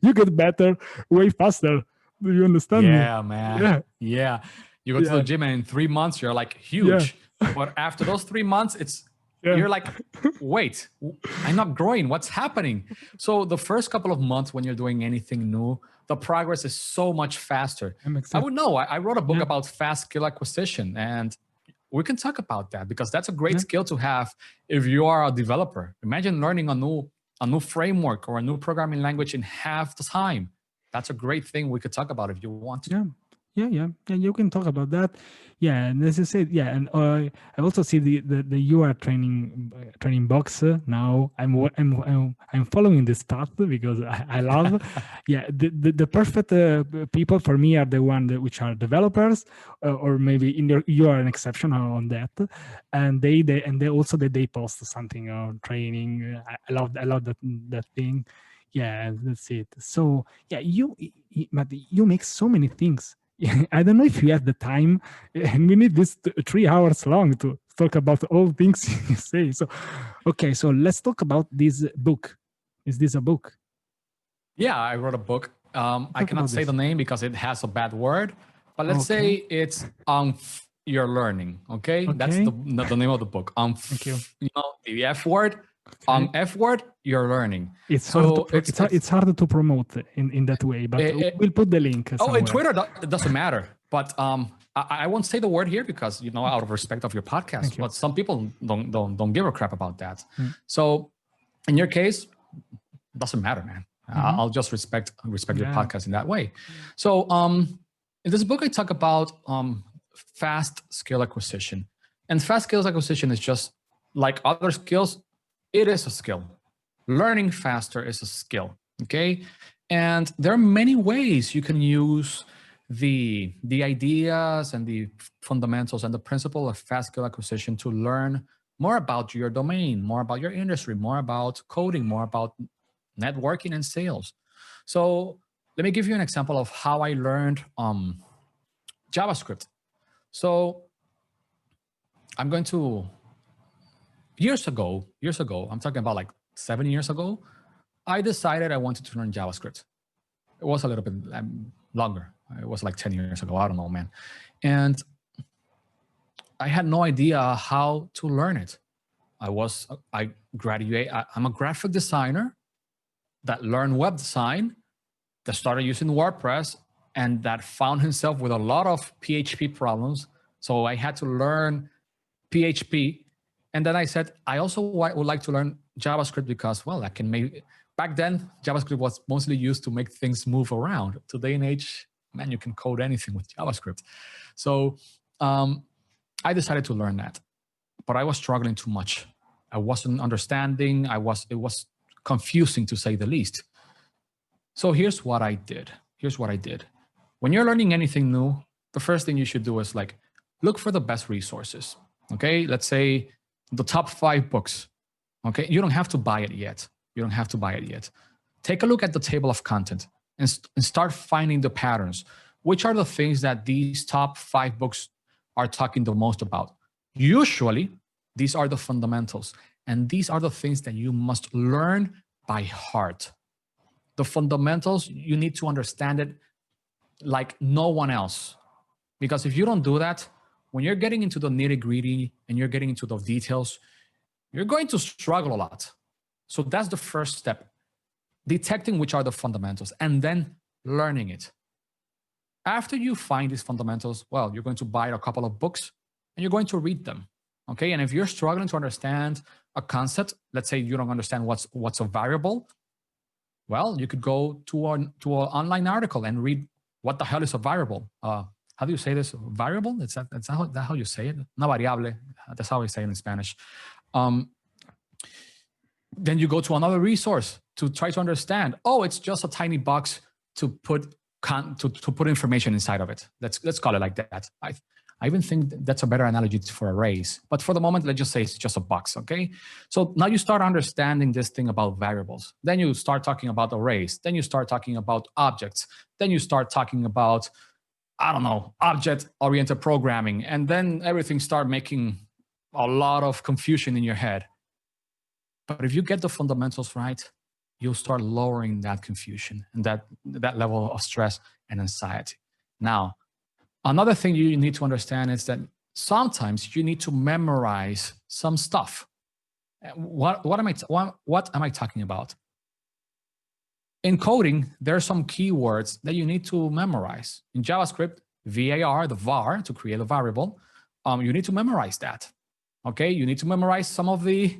[SPEAKER 1] you get better way faster. Do you understand me?
[SPEAKER 2] Yeah, man. Yeah. You go to the gym and in 3 months, you're like huge. But after those 3 months, you're like, wait, I'm not growing. What's happening? So the first couple of months when you're doing anything new, the progress is so much faster. I would know. I wrote a book about fast skill acquisition, and we can talk about that because that's a great skill to have if you are a developer. Imagine learning a new framework or a new programming language in half the time. That's a great thing we could talk about if you want to.
[SPEAKER 1] Yeah, you can talk about that. Yeah, and as you said, and I also see the UR training box now. I'm following this path because I love. The perfect people for me are the one which are developers, or maybe you are an exception on that, and they also they post something on training. I love that thing. Yeah, that's it. So but you make so many things. I don't know if you have the time, and we need this 3 hours long to talk about all things you say. So, okay, so let's talk about this book. Is this a book?
[SPEAKER 2] Yeah, I wrote a book. I cannot say the name because it has a bad word, but let's say it's You're Learning. Okay, that's the name of the book. The F word. F word, You're Learning.
[SPEAKER 1] It's harder to promote in that way, but we'll put the link somewhere.
[SPEAKER 2] In Twitter, it doesn't matter. But I won't say the word here because, out of respect of your podcast, but some people don't give a crap about that. So in your case, doesn't matter, man. I'll just respect your podcast in that way. So in this book, I talk about fast skill acquisition. And fast skills acquisition is just like other skills. It is a skill. Learning faster is a skill, okay? And there are many ways you can use the ideas and the fundamentals and the principle of fast skill acquisition to learn more about your domain, more about your industry, more about coding, more about networking and sales. So let me give you an example of how I learned JavaScript. So I'm going to... Years ago, I'm talking about like 7 years ago, I decided I wanted to learn JavaScript. It was a little bit longer. It was like 10 years ago. I don't know, man. And I had no idea how to learn it. I graduated. I'm a graphic designer that learned web design, that started using WordPress, and that found himself with a lot of PHP problems. So I had to learn PHP. And then I said, I also would like to learn JavaScript because, well, I can make... Back then, JavaScript was mostly used to make things move around. Today and age, man, you can code anything with JavaScript. So I decided to learn that. But I was struggling too much. I wasn't understanding. It was confusing, to say the least. So here's what I did. When you're learning anything new, the first thing you should do is look for the best resources. Okay, let's say the top 5 books. Okay, you don't have to buy it yet. Take a look at the table of content and start finding the patterns. Which are the things that these top 5 books are talking the most about? Usually, these are the fundamentals. And these are the things that you must learn by heart. The fundamentals, you need to understand it like no one else. Because if you don't do that, when you're getting into the nitty-gritty and you're getting into the details, you're going to struggle a lot. So that's the first step. Detecting which are the fundamentals and then learning it. After you find these fundamentals, well, you're going to buy a couple of books and you're going to read them. Okay, and if you're struggling to understand a concept, let's say you don't understand what's a variable, well, you could go to an online article and read what the hell is a variable? How do you say this? Variable? Is that how you say it? Una variable. That's how we say it in Spanish. Then you go to another resource to try to understand. Oh, it's just a tiny box to put information inside of it. Let's call it like that. I even think that's a better analogy for arrays. But for the moment, let's just say it's just a box, okay? So now you start understanding this thing about variables. Then you start talking about arrays. Then you start talking about objects. Then you start talking about, I don't know, object-oriented programming. And then everything start making a lot of confusion in your head. But if you get the fundamentals right, you'll start lowering that confusion and that level of stress and anxiety. Now, another thing you need to understand is that sometimes you need to memorize some stuff. What am I talking about? In coding, there are some keywords that you need to memorize. In JavaScript, var, the var, to create a variable, you need to memorize that. Okay, you need to memorize some of the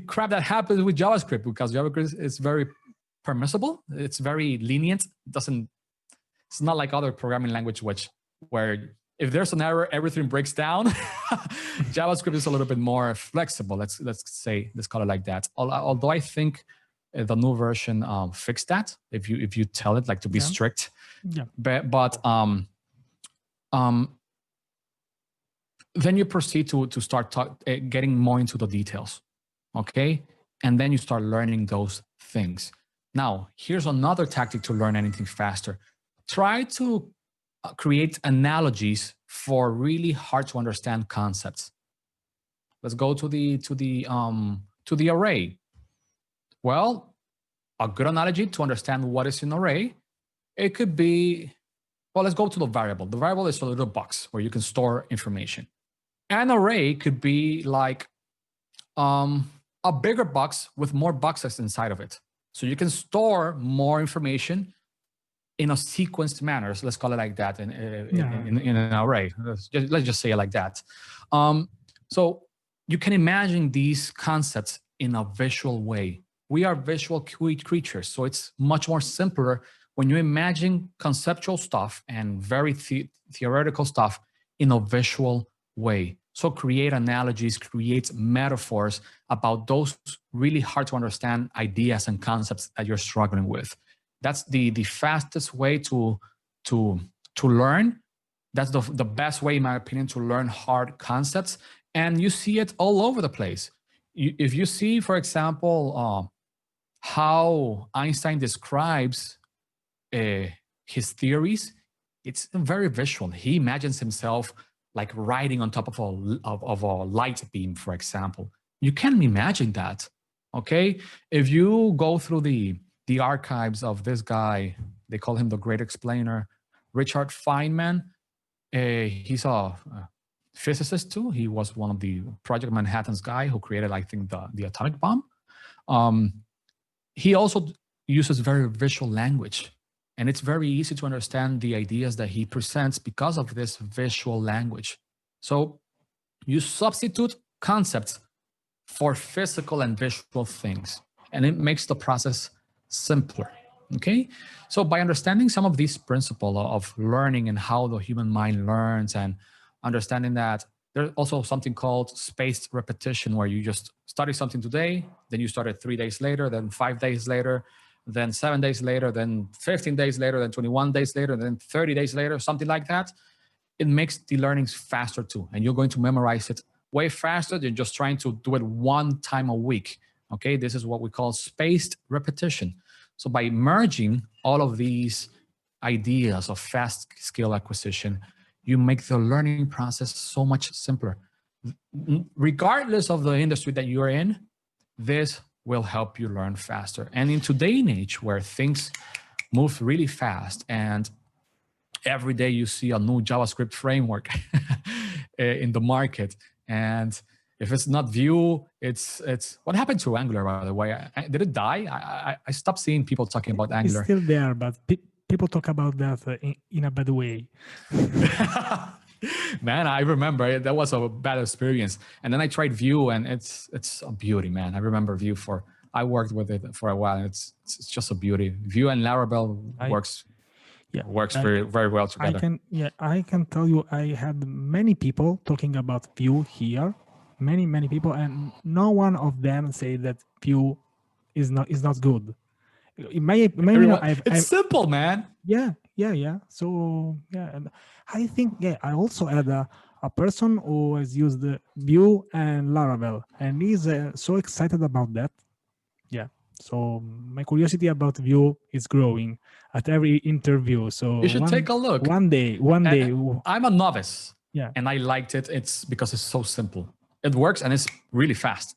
[SPEAKER 2] crap that happens with JavaScript, because JavaScript is very permissible. It's very lenient. It's not like other programming language where if there's an error, everything breaks down. JavaScript is a little bit more flexible. Let's call it like that. Although I think the new version fixed that. If you tell it like to be strict, but then you proceed to start getting more into the details, okay? And then you start learning those things. Now, here's another tactic to learn anything faster. Try to create analogies for really hard to understand concepts. Let's go to the array. Well, a good analogy to understand what is an array, it could be, well, let's go to the variable. The variable is a little box where you can store information. An array could be like a bigger box with more boxes inside of it. So you can store more information in a sequenced manner. So let's call it like that in an array. Let's just say it like that. So you can imagine these concepts in a visual way. We are visual creatures, so it's much more simpler when you imagine conceptual stuff and very theoretical stuff in a visual way. So create analogies, create metaphors about those really hard to understand ideas and concepts that you're struggling with. That's the fastest way to learn. That's the best way, in my opinion, to learn hard concepts. And you see it all over the place. If you see, for example, how Einstein describes his theories, it's very visual. He imagines himself like riding on top of a light beam, for example. You can imagine that, okay? If you go through the archives of this guy, they call him the Great Explainer, Richard Feynman. He's a physicist too. He was one of the Project Manhattan's guy who created, I think, the atomic bomb. He also uses very visual language. And it's very easy to understand the ideas that he presents because of this visual language. So you substitute concepts for physical and visual things, and it makes the process simpler, okay? So by understanding some of these principles of learning and how the human mind learns, and understanding that there's also something called spaced repetition, where you just study something today, then you start it 3 days later, then 5 days later, then 7 days later, then 15 days later, then 21 days later, then 30 days later, something like that. It makes the learnings faster too. And you're going to memorize it way faster than just trying to do it one time a week. Okay, this is what we call spaced repetition. So by merging all of these ideas of fast skill acquisition, you make the learning process so much simpler. Regardless of the industry that you're in, this will help you learn faster. And in today's age, where things move really fast and every day you see a new JavaScript framework in the market, and if it's not Vue, it's what happened to Angular, by the way? Did it die? I stopped seeing people talking about Angular.
[SPEAKER 1] It's still there, but people talk about that in a bad way.
[SPEAKER 2] Man, I remember that was a bad experience. And then I tried Vue, and it's a beauty, man. I remember Vue I worked with it for a while. It's just a beauty. Vue and Laravel works works very, very well together.
[SPEAKER 1] I can tell you, I had many people talking about Vue here, many people, and no one of them say that Vue is not good. In my opinion,
[SPEAKER 2] it's simple, man.
[SPEAKER 1] Yeah. So and I think I also had a person who has used Vue and Laravel, and he's so excited about that. Yeah. So my curiosity about Vue is growing at every interview. So
[SPEAKER 2] you should take a look.
[SPEAKER 1] One day.
[SPEAKER 2] I'm a novice.
[SPEAKER 1] Yeah.
[SPEAKER 2] And I liked it. It's because it's so simple. It works and it's really fast.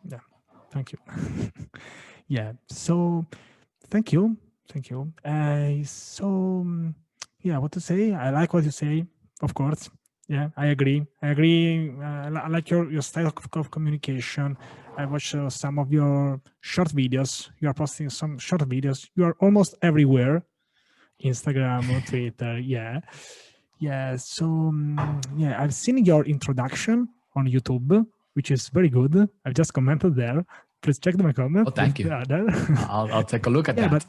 [SPEAKER 1] Yeah. Thank you. Yeah. So thank you. What to say? I like what you say, of course. Yeah, I agree. I like your style of communication. I watch some of your short videos. You are posting some short videos. You are almost everywhere, Instagram or Twitter. Yeah. So I've seen your introduction on YouTube, which is very good. I've just commented there. Please check my comment.
[SPEAKER 2] Oh, thank you. I'll take a look at that.
[SPEAKER 1] But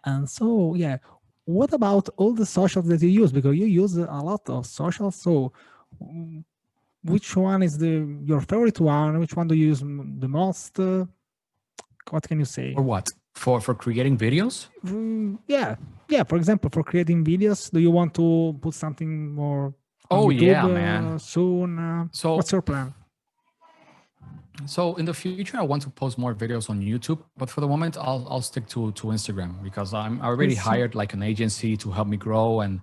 [SPEAKER 1] and so what about all the socials that you use? Because you use a lot of socials. So which one is your favorite one? Which one do you use the most? What can you say?
[SPEAKER 2] For what? For creating videos?
[SPEAKER 1] Yeah. For example, for creating videos, do you want to put something more on YouTube,
[SPEAKER 2] yeah, man.
[SPEAKER 1] Soon? So what's your plan?
[SPEAKER 2] So in the future, I want to post more videos on YouTube, but for the moment, I'll stick to Instagram because I'm already hired like an agency to help me grow, and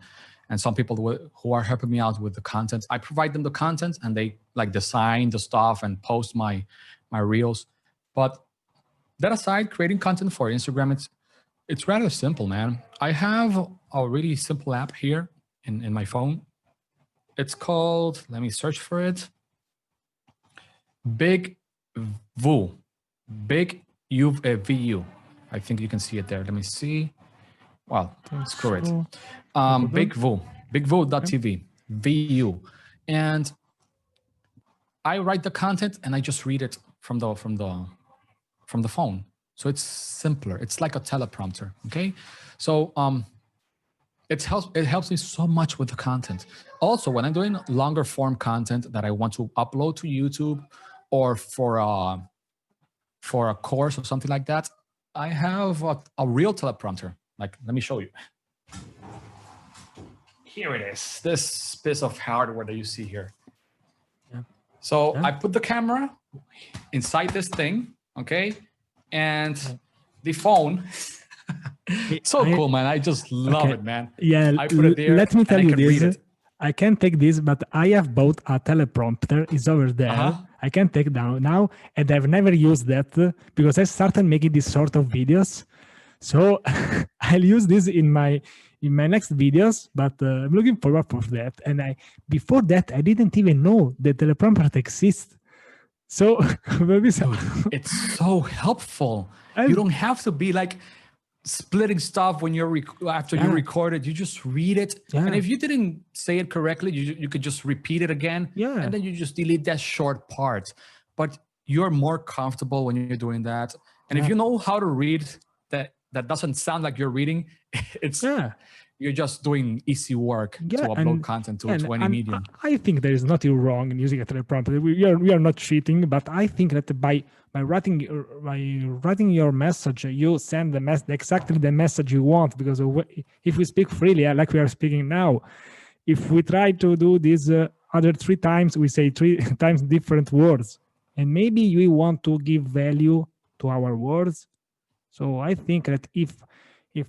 [SPEAKER 2] some people who are helping me out with the content. I provide them the content, and they like design the stuff and post my reels. But that aside, creating content for Instagram, it's rather simple, man. I have a really simple app here in my phone. It's called, let me search for it. Big Vue. VU. I think you can see it there. Let me see. Wow, screw it. Big Vue. BigVue.tv. VU. And I write the content and I just read it from the phone. So it's simpler. It's like a teleprompter. Okay. So it helps me so much with the content. Also, when I'm doing longer form content that I want to upload to YouTube or for a course or something like that, I have a real teleprompter. Like, let me show you. Here it is. This piece of hardware that you see here. Yeah. So I put the camera inside this thing, okay? And the phone. So cool, man. I just love it, man.
[SPEAKER 1] Yeah,
[SPEAKER 2] I put it there.
[SPEAKER 1] Let me tell you this. I can't take this, but I have bought a teleprompter. It's over there. I can take down now, and I've never used that because I started making this sort of videos. So I'll use this in my next videos, but I'm looking forward for that. And before that, I didn't even know that teleprompter exists. So maybe
[SPEAKER 2] it's so helpful. You don't have to be like splitting stuff when you're after you record it. You just read it, and if you didn't say it correctly, you could just repeat it again, and then you just delete that short part. But you're more comfortable when you're doing that. And if you know how to read, that doesn't sound like you're reading. You're just doing easy work to upload content to any medium.
[SPEAKER 1] I think there is nothing wrong in using a teleprompter. We are not cheating, but I think that by writing your message, you send exactly the message you want. Because if we speak freely, like we are speaking now, if we try to do this other 3 times, we say 3 times different words, and maybe we want to give value to our words. So I think that if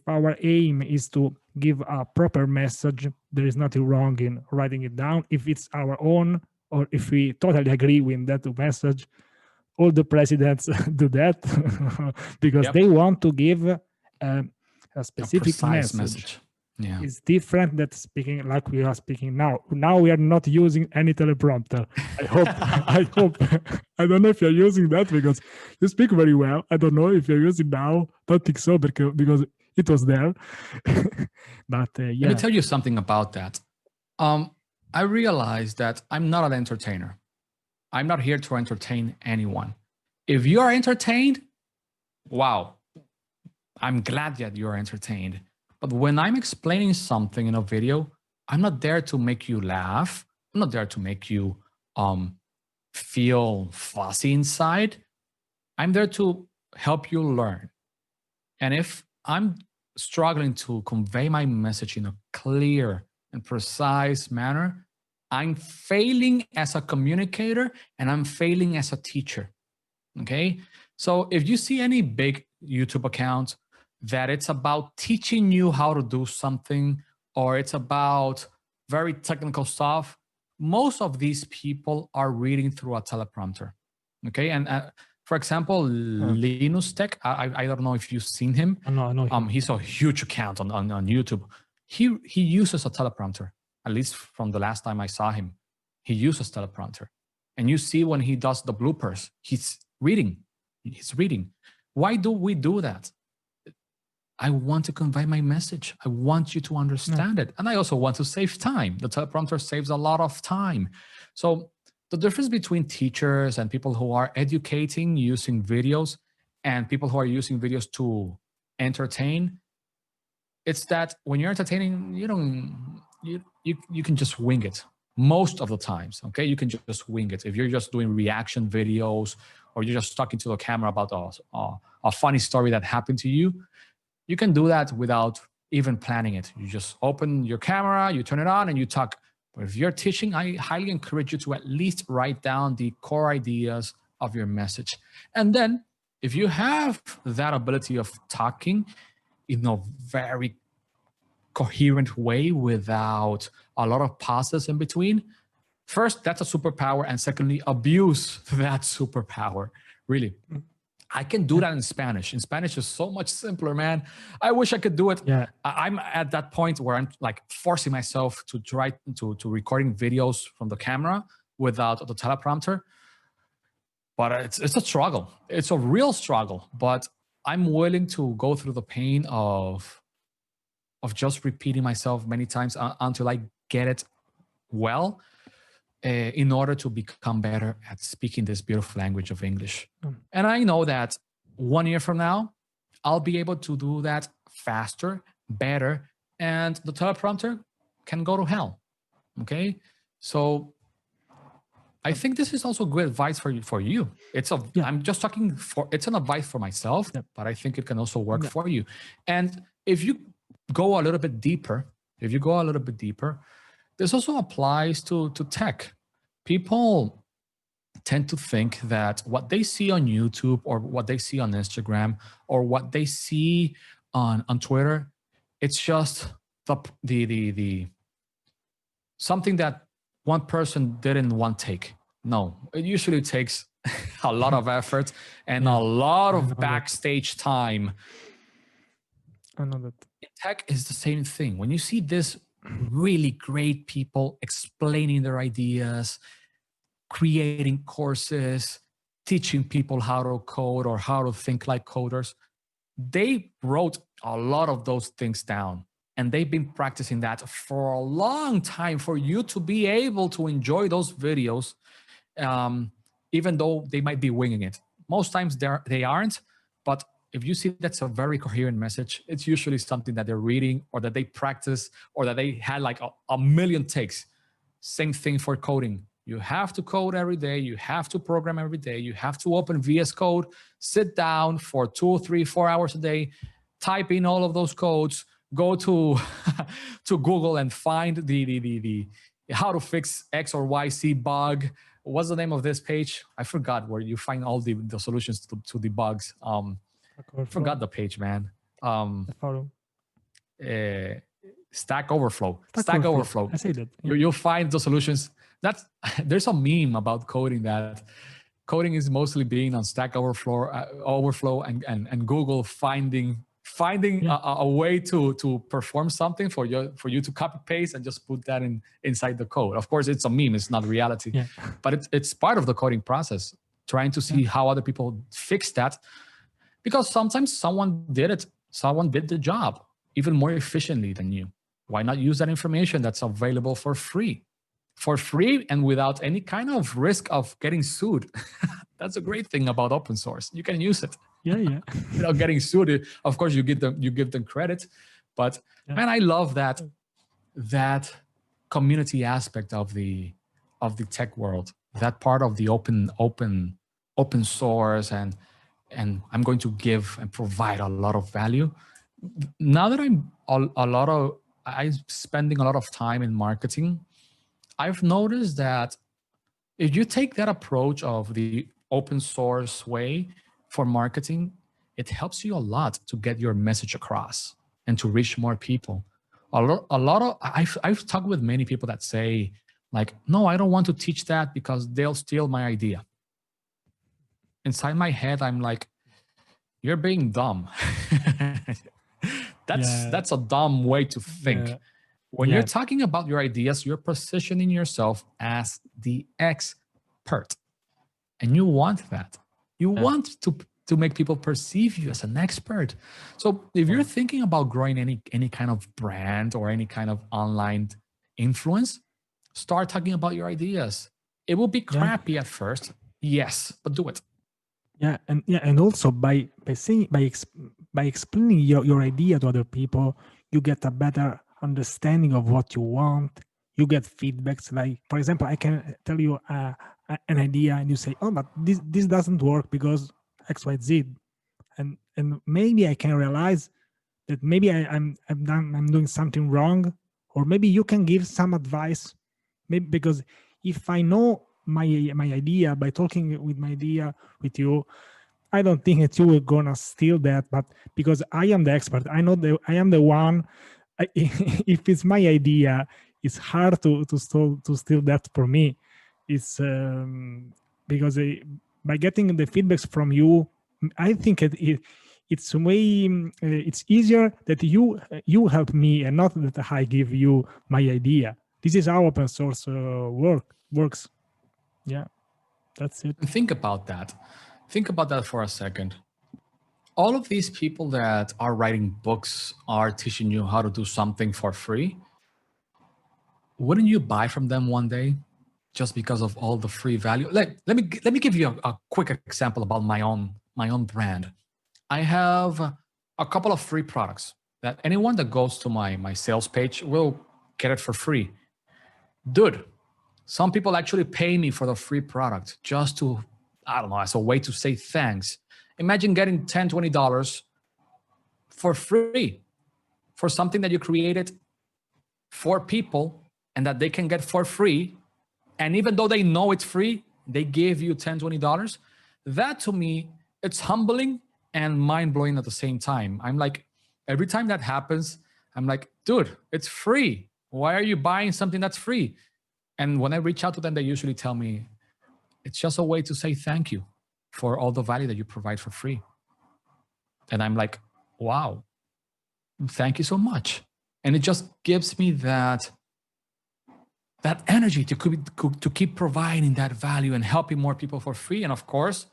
[SPEAKER 1] our aim is to give a proper message, there is nothing wrong in writing it down. If it's our own, or if we totally agree with that message, all the presidents do that because they want to give a specific message.
[SPEAKER 2] Yeah.
[SPEAKER 1] It's different than speaking like we are speaking now. Now we are not using any teleprompter. I hope. I don't know if you're using that because you speak very well. I don't know if you're using now. Don't think so because it was there. But
[SPEAKER 2] Let me tell you something about that. I realized that I'm not an entertainer. I'm not here to entertain anyone. If you are entertained, wow, I'm glad that you're entertained. But when I'm explaining something in a video, I'm not there to make you laugh. I'm not there to make you feel fuzzy inside. I'm there to help you learn. And if I'm struggling to convey my message in a clear and precise manner, I'm failing as a communicator and I'm failing as a teacher. Okay. So if you see any big YouTube account that it's about teaching you how to do something, or it's about very technical stuff, most of these people are reading through a teleprompter. Okay. And for example, Linus Tech, I don't know if you've seen him.
[SPEAKER 1] No.
[SPEAKER 2] He's a huge account on YouTube. He uses a teleprompter, at least from the last time I saw him. He uses teleprompter. And you see when he does the bloopers, he's reading. Why do we do that? I want to convey my message. I want you to understand it. And I also want to save time. The teleprompter saves a lot of time. So the difference between teachers and people who are educating using videos and people who are using videos to entertain, it's that when you're entertaining, you can just wing it most of the times. Okay, you can just wing it. If you're just doing reaction videos or you're just talking to the camera about a funny story that happened to you, you can do that without even planning it. You just open your camera, you turn it on, and you talk. But if you're teaching, I highly encourage you to at least write down the core ideas of your message. And then if you have that ability of talking in a very coherent way without a lot of pauses in between, first, that's a superpower. And secondly, abuse that superpower. Really. I can do that in Spanish. In Spanish is so much simpler, man. I wish I could do it.
[SPEAKER 1] Yeah.
[SPEAKER 2] I'm at that point where I'm like forcing myself to try to recording videos from the camera without the teleprompter. But it's a struggle. It's a real struggle. But I'm willing to go through the pain of just repeating myself many times until I get it well, in order to become better at speaking this beautiful language of English. And I know that 1 year from now, I'll be able to do that faster, better, and the teleprompter can go to hell. Okay? So I think this is also good advice for you. I'm just talking it's an advice for myself, but I think it can also work for you. And if you go a little bit deeper, this also applies to tech. People tend to think that what they see on YouTube or what they see on Instagram or what they see on Twitter, it's just the something that one person did in one take. No, it usually takes a lot of effort and a lot of backstage time.
[SPEAKER 1] I know that.
[SPEAKER 2] In tech is the same thing. When you see this really great people explaining their ideas, creating courses, teaching people how to code or how to think like coders, they wrote a lot of those things down and they've been practicing that for a long time for you to be able to enjoy those videos, even though they might be winging it. Most times they aren't, but if you see that's a very coherent message, it's usually something that they're reading or that they practice or that they had like a million takes. Same thing for coding. You have to code every day. You have to program every day. You have to open VS Code, sit down for 2, 3, 4 hours a day, type in all of those codes, go to to Google and find the how to fix X or Y, C bug. What's the name of this page? I forgot where you find all the solutions to the bugs. I forgot the page, man. Stack Overflow. Stack Overflow.
[SPEAKER 1] I say that. Yeah.
[SPEAKER 2] You'll find the solutions. There's a meme about coding that coding is mostly being on Stack Overflow and Google finding a way to perform something for you to copy paste and just put that inside the code. Of course, it's a meme. It's not reality, but it's part of the coding process. Trying to see how other people fix that. Because sometimes someone did it. Someone did the job even more efficiently than you. Why not use that information that's available for free? For free and without any kind of risk of getting sued. That's a great thing about open source. You can use it.
[SPEAKER 1] Yeah.
[SPEAKER 2] Without getting sued. Of course, you give them credit, but man, I love that community aspect of the tech world. That part of the open source, and I'm going to give and provide a lot of value. Now that I'm spending a lot of time in marketing, I've noticed that if you take that approach of the open source way for marketing, it helps you a lot to get your message across and to reach more people. A lot of I've talked with many people that say like, no, I don't want to teach that because they'll steal my idea. Inside my head, I'm like, you're being dumb. That's a dumb way to think. When you're talking about your ideas, you're positioning yourself as the expert. And you want that. You want to make people perceive you as an expert. So if you're thinking about growing any kind of brand or any kind of online influence, start talking about your ideas. It will be crappy at first, yes, but do it.
[SPEAKER 1] And also by explaining your idea to other people, you get a better understanding of what you want. You get feedbacks. Like, for example, I can tell you an idea, and you say, "Oh, but this doesn't work because X, Y, Z," and maybe I can realize that maybe I'm doing something wrong, or maybe you can give some advice. Maybe because if I know my idea by talking with my idea with you, I don't think that you will gonna steal that. But because I am the expert, I know that I am the one. If it's my idea, it's hard to steal that for me. It's because by getting the feedbacks from you, I think it's way it's easier that you help me and not that I give you my idea. This is how open source works. Yeah, that's it.
[SPEAKER 2] Think about that. Think about that for a second. All of these people that are writing books are teaching you how to do something for free. Wouldn't you buy from them one day just because of all the free value? Let me give you a quick example about my own brand. I have a couple of free products that anyone that goes to my sales page will get it for free. Dude, some people actually pay me for the free product just to, I don't know, as a way to say thanks. Imagine getting $10, $20 for free for something that you created for people and that they can get for free. And even though they know it's free, they give you $10, $20. That to me, it's humbling and mind-blowing at the same time. I'm like, every time that happens, I'm like, dude, it's free. Why are you buying something that's free? And when I reach out to them, they usually tell me, it's just a way to say thank you for all the value that you provide for free. And I'm like, wow, thank you so much. And it just gives me that energy to keep providing that value and helping more people for free. And of course,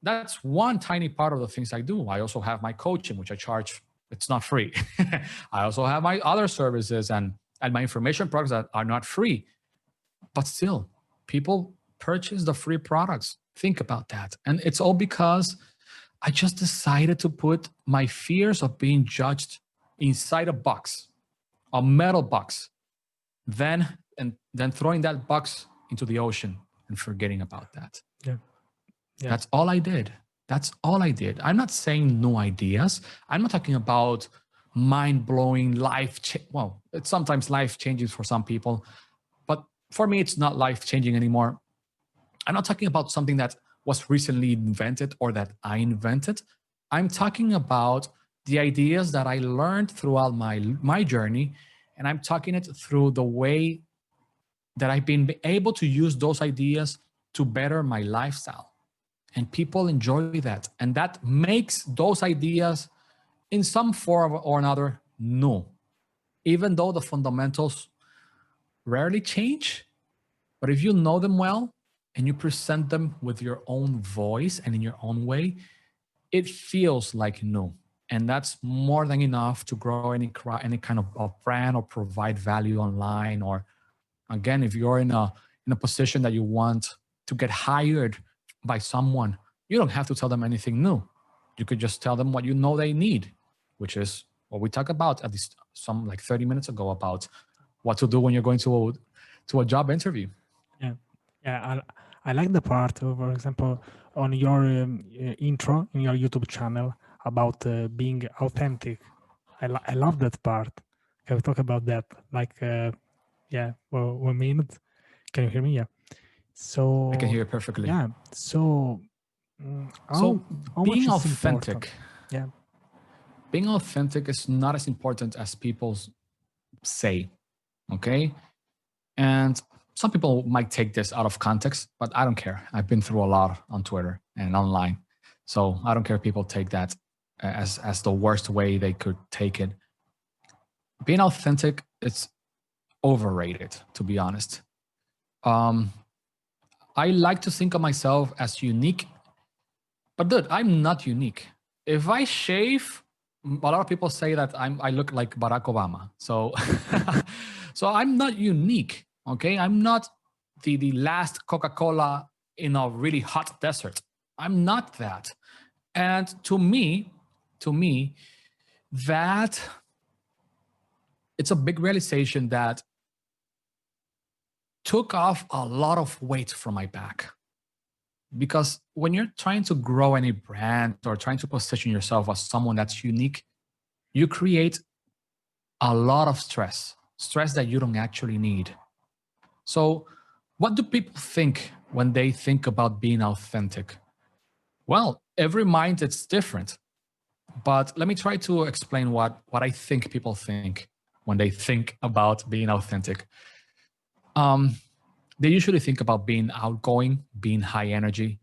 [SPEAKER 2] that's one tiny part of the things I do. I also have my coaching, which I charge. It's not free. I also have my other services and my information products that are not free. But still, people purchase the free products. Think about that. And it's all because I just decided to put my fears of being judged inside a box, a metal box, then throwing that box into the ocean and forgetting about that.
[SPEAKER 1] Yeah.
[SPEAKER 2] That's all I did. That's all I did. I'm not saying no ideas. I'm not talking about mind-blowing well, it's sometimes life-changing for some people. But for me, it's not life-changing anymore. I'm not talking about something that was recently invented or that I invented. I'm talking about the ideas that I learned throughout my journey, and I'm talking it through the way that I've been able to use those ideas to better my lifestyle. And people enjoy that. And that makes those ideas in some form or another new. Even though the fundamentals rarely change, but if you know them well and you present them with your own voice and in your own way, it feels like new. And that's more than enough to grow any kind of brand or provide value online. Or again, if you're in a position that you want to get hired by someone, you don't have to tell them anything new. You could just tell them what you know they need, which is what we talked about at least some like 30 minutes ago about what to do when you're going to a job interview.
[SPEAKER 1] Yeah, I like the part, for example, on your intro in your YouTube channel about being authentic. I love that part. Can we talk about that? Like, yeah, well, 1 minute. Can you hear me? Yeah. So
[SPEAKER 2] I can hear you perfectly.
[SPEAKER 1] Yeah. So,
[SPEAKER 2] So
[SPEAKER 1] how
[SPEAKER 2] being
[SPEAKER 1] much is
[SPEAKER 2] authentic.
[SPEAKER 1] important? Yeah.
[SPEAKER 2] Being authentic is not as important as people say. Okay. And some people might take this out of context, but I don't care. I've been through a lot on Twitter and online. So I don't care if people take that as the worst way they could take it. Being authentic, it's overrated, to be honest. I like to think of myself as unique, but dude, I'm not unique. If I shave, a lot of people say that I look like Barack Obama. So, so I'm not unique. Okay, I'm not the last Coca-Cola in a really hot desert. I'm not that. And to me, that it's a big realization that took off a lot of weight from my back. Because when you're trying to grow any brand or trying to position yourself as someone that's unique, you create a lot of stress that you don't actually need. So, what do people think when they think about being authentic? Well, every mind is different. But let me try to explain what I think people think when they think about being authentic. They usually think about being outgoing, being high energy,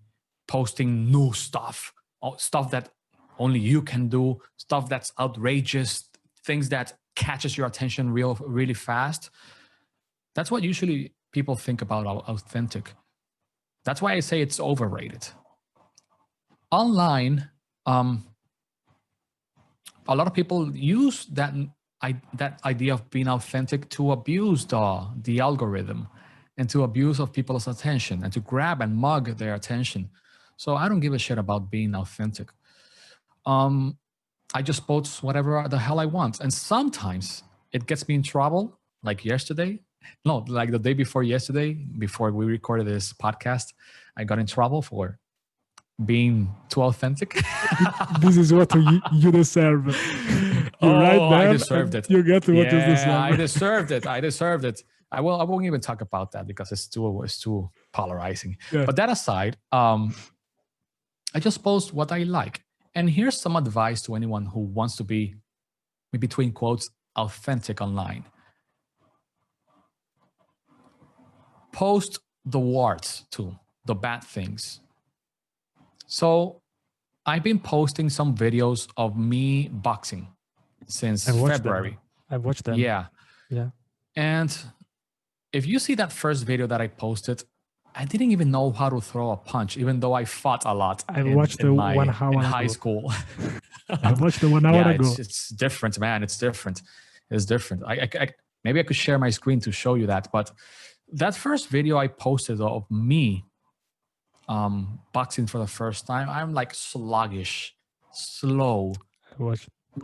[SPEAKER 2] posting new stuff, stuff that only you can do, stuff that's outrageous, things that catches your attention really fast. That's what usually people think about authentic. That's why I say it's overrated. Online, a lot of people use that idea of being authentic to abuse the algorithm and to abuse of people's attention and to grab and mug their attention. So I don't give a shit about being authentic. I just post whatever the hell I want. And sometimes it gets me in trouble, like yesterday. No, like the day before yesterday, before we recorded this podcast, I got in trouble for being too authentic.
[SPEAKER 1] This is what you deserve. You right there,
[SPEAKER 2] I deserved it.
[SPEAKER 1] You get what you deserve.
[SPEAKER 2] I deserved it. I deserved it. I won't even talk about that because it's too polarizing. Yeah. But that aside, I just post what I like. And here's some advice to anyone who wants to be, between quotes, authentic online. Post the warts too, the bad things. So I've been posting some videos of me boxing since February.
[SPEAKER 1] I've watched them.
[SPEAKER 2] Yeah. And if you see that first video that I posted, I didn't even know how to throw a punch, even though I fought a lot.
[SPEAKER 1] I watched the 1 hour
[SPEAKER 2] in
[SPEAKER 1] ago.
[SPEAKER 2] high school.
[SPEAKER 1] I watched the 1 hour ago.
[SPEAKER 2] It's different, man. It's different. It's different. Maybe I could share my screen to show you that. But that first video I posted of me boxing for the first time, I'm like sluggish, slow.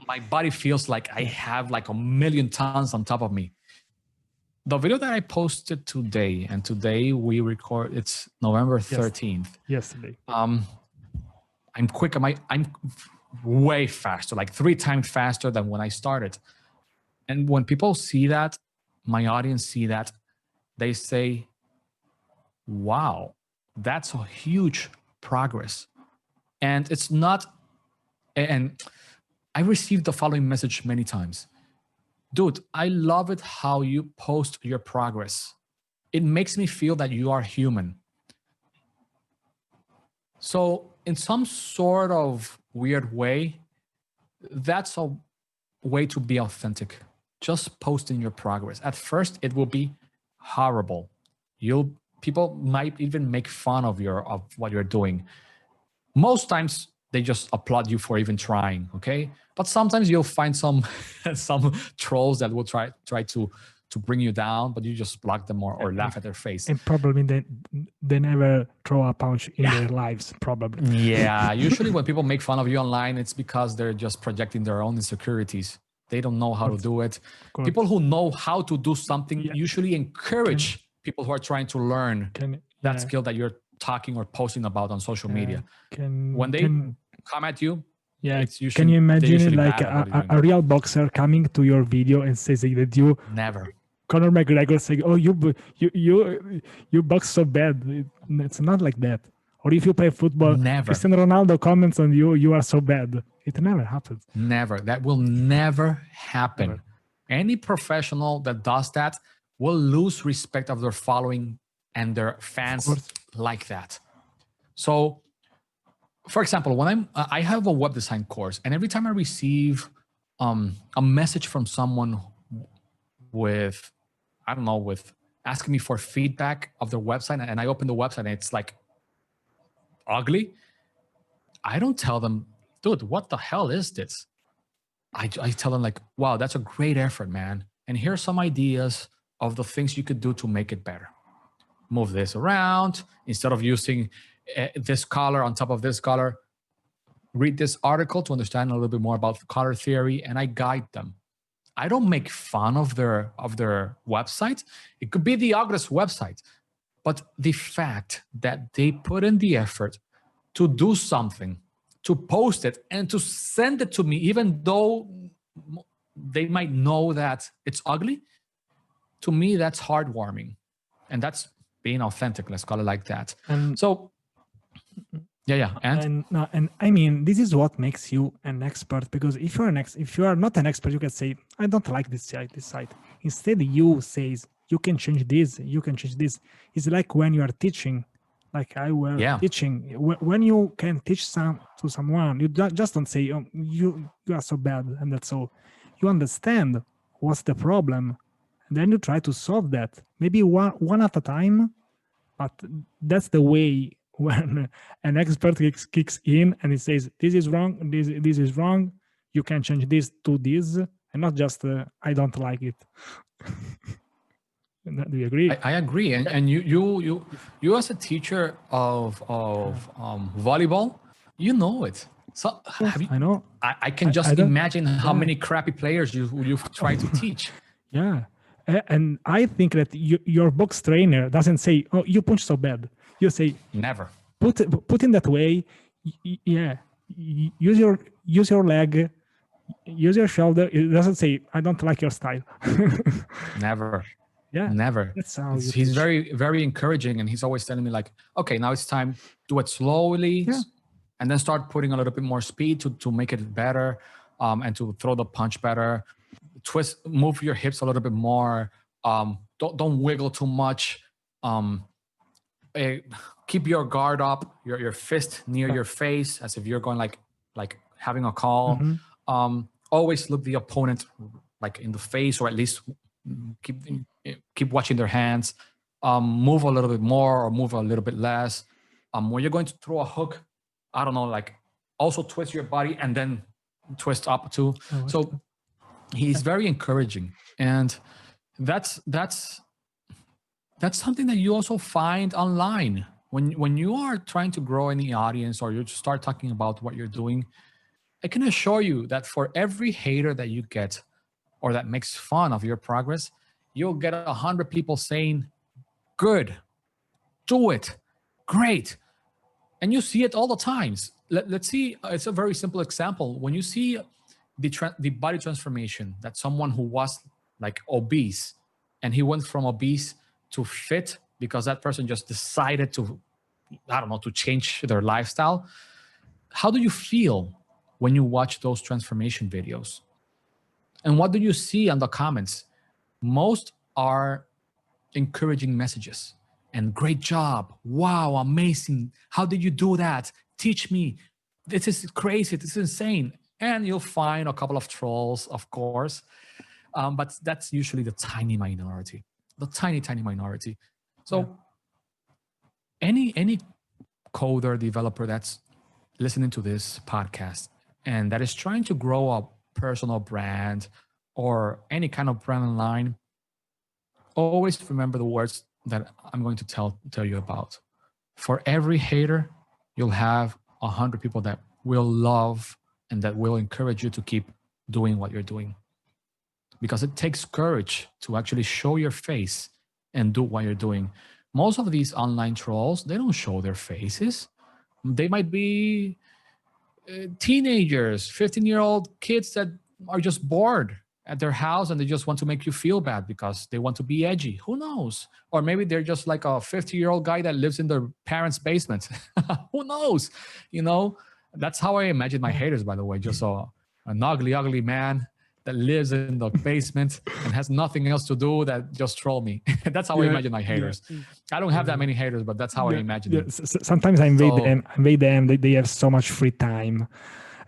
[SPEAKER 2] My body feels like I have like 1,000,000 tons on top of me. The video that I posted today, and today we record, it's November 13th.
[SPEAKER 1] Yesterday.
[SPEAKER 2] I'm quick. I'm way faster, like 3 times faster than when I started. And when people see that, my audience see that, they say, wow, that's a huge progress. And it's not, and I received the following message many times. Dude, I love it how you post your progress. It makes me feel that you are human. So in some sort of weird way, that's a way to be authentic. Just posting your progress. At first, it will be horrible. People might even make fun of what you're doing. Most times they just applaud you for even trying, okay? But sometimes you'll find some trolls that will try to to bring you down, but you just block them or laugh at their face.
[SPEAKER 1] And probably they never throw a punch in their lives, probably.
[SPEAKER 2] Yeah, usually when people make fun of you online, it's because they're just projecting their own insecurities. They don't know how to do it. People who know how to do something usually encourage people who are trying to learn that skill that you're talking or posting about on social media. When they come at you, it's usually,
[SPEAKER 1] can you imagine like a real boxer coming to your video and says that you
[SPEAKER 2] never.
[SPEAKER 1] Conor McGregor saying, "Oh, you box so bad." It's not like that. Or if you play football,
[SPEAKER 2] never.
[SPEAKER 1] Cristiano Ronaldo comments on you, "You are so bad." It never happens.
[SPEAKER 2] Never. That will never happen. Never. Any professional that does that will lose respect of their following and their fans like that. So, for example, when I have a web design course, and every time I receive a message from someone with, I don't know, with asking me for feedback of their website, and I open the website and it's like ugly, I don't tell them, dude, what the hell is this? I tell them like, wow, that's a great effort, man. And here's some ideas of the things you could do to make it better. Move this around. Instead of using this color on top of this color, read this article to understand a little bit more about color theory, and I guide them. I don't make fun of their website. It could be the ugliest website, but the fact that they put in the effort to do something, to post it, and to send it to me, even though they might know that it's ugly, to me, that's heartwarming. And that's being authentic, let's call it like that. So, yeah.
[SPEAKER 1] And I mean, this is what makes you an expert, because if you are not an expert, you can say, I don't like this site. Instead, you say, you can change this, you can change this. It's like when you are teaching, like I were teaching. When you can teach to someone, you just don't say, oh, you are so bad, and that's all. You understand what's the problem, and then you try to solve that. Maybe one at a time, but that's the way when an expert kicks in and he says, this is wrong, this is wrong, you can change this to this, and not just, I don't like it. Do you agree?
[SPEAKER 2] I agree. And you as a teacher of volleyball, you know it. So
[SPEAKER 1] I know.
[SPEAKER 2] I can just imagine how many crappy players you've tried to teach.
[SPEAKER 1] Yeah. And I think that your box trainer doesn't say, oh, you punch so bad. You say,
[SPEAKER 2] never.
[SPEAKER 1] Put in that way. Yeah. Use your leg. Use your shoulder. It doesn't say, I don't like your style.
[SPEAKER 2] Never.
[SPEAKER 1] Yeah.
[SPEAKER 2] Never.
[SPEAKER 1] That's how
[SPEAKER 2] he's very, very encouraging. And he's always telling me like, okay, now it's time, do it slowly. Yeah. And then start putting a little bit more speed to make it better, and to throw the punch better. Twist, move your hips a little bit more. Don't wiggle too much. Keep your guard up, your fist near your face, as if you're going like having a call. Mm-hmm. Always look the opponent like in the face, or at least keep watching their hands. Move a little bit more or move a little bit less. When you're going to throw a hook, I don't know, like also twist your body and then twist up too. Oh, so he's very encouraging, and that's something that you also find online when you are trying to grow any audience, or you start talking about what you're doing. I can assure you that for every hater that you get, or that makes fun of your progress, you'll get 100 people saying, good, do it, great. And you see it all the times. Let's see, it's a very simple example. When you see the body transformation, that someone who was like obese, and he went from obese to fit because that person just decided to, I don't know, to change their lifestyle. How do you feel when you watch those transformation videos? And what do you see on the comments? Most are encouraging messages and great job. Wow, amazing. How did you do that? Teach me. This is crazy. This is insane. And you'll find a couple of trolls, of course. But that's usually the tiny minority, the tiny minority. So any coder, developer that's listening to this podcast and that is trying to grow a personal brand or any kind of brand online, always remember the words that I'm going to tell you about. For every hater, you'll have 100 people that will love and that will encourage you to keep doing what you're doing. Because it takes courage to actually show your face and do what you're doing. Most of these online trolls, they don't show their faces. They might be teenagers, 15-year-old kids that are just bored at their house and they just want to make you feel bad because they want to be edgy. Who knows? Or maybe they're just like a 50-year-old guy that lives in their parents' basement. Who knows? You know, that's how I imagine my haters, by the way. Just an ugly man that lives in the basement and has nothing else to do that just troll me. That's how I imagine my haters. I don't have that many haters, but that's how I imagine them.
[SPEAKER 1] Sometimes I invade them. They have so much free time.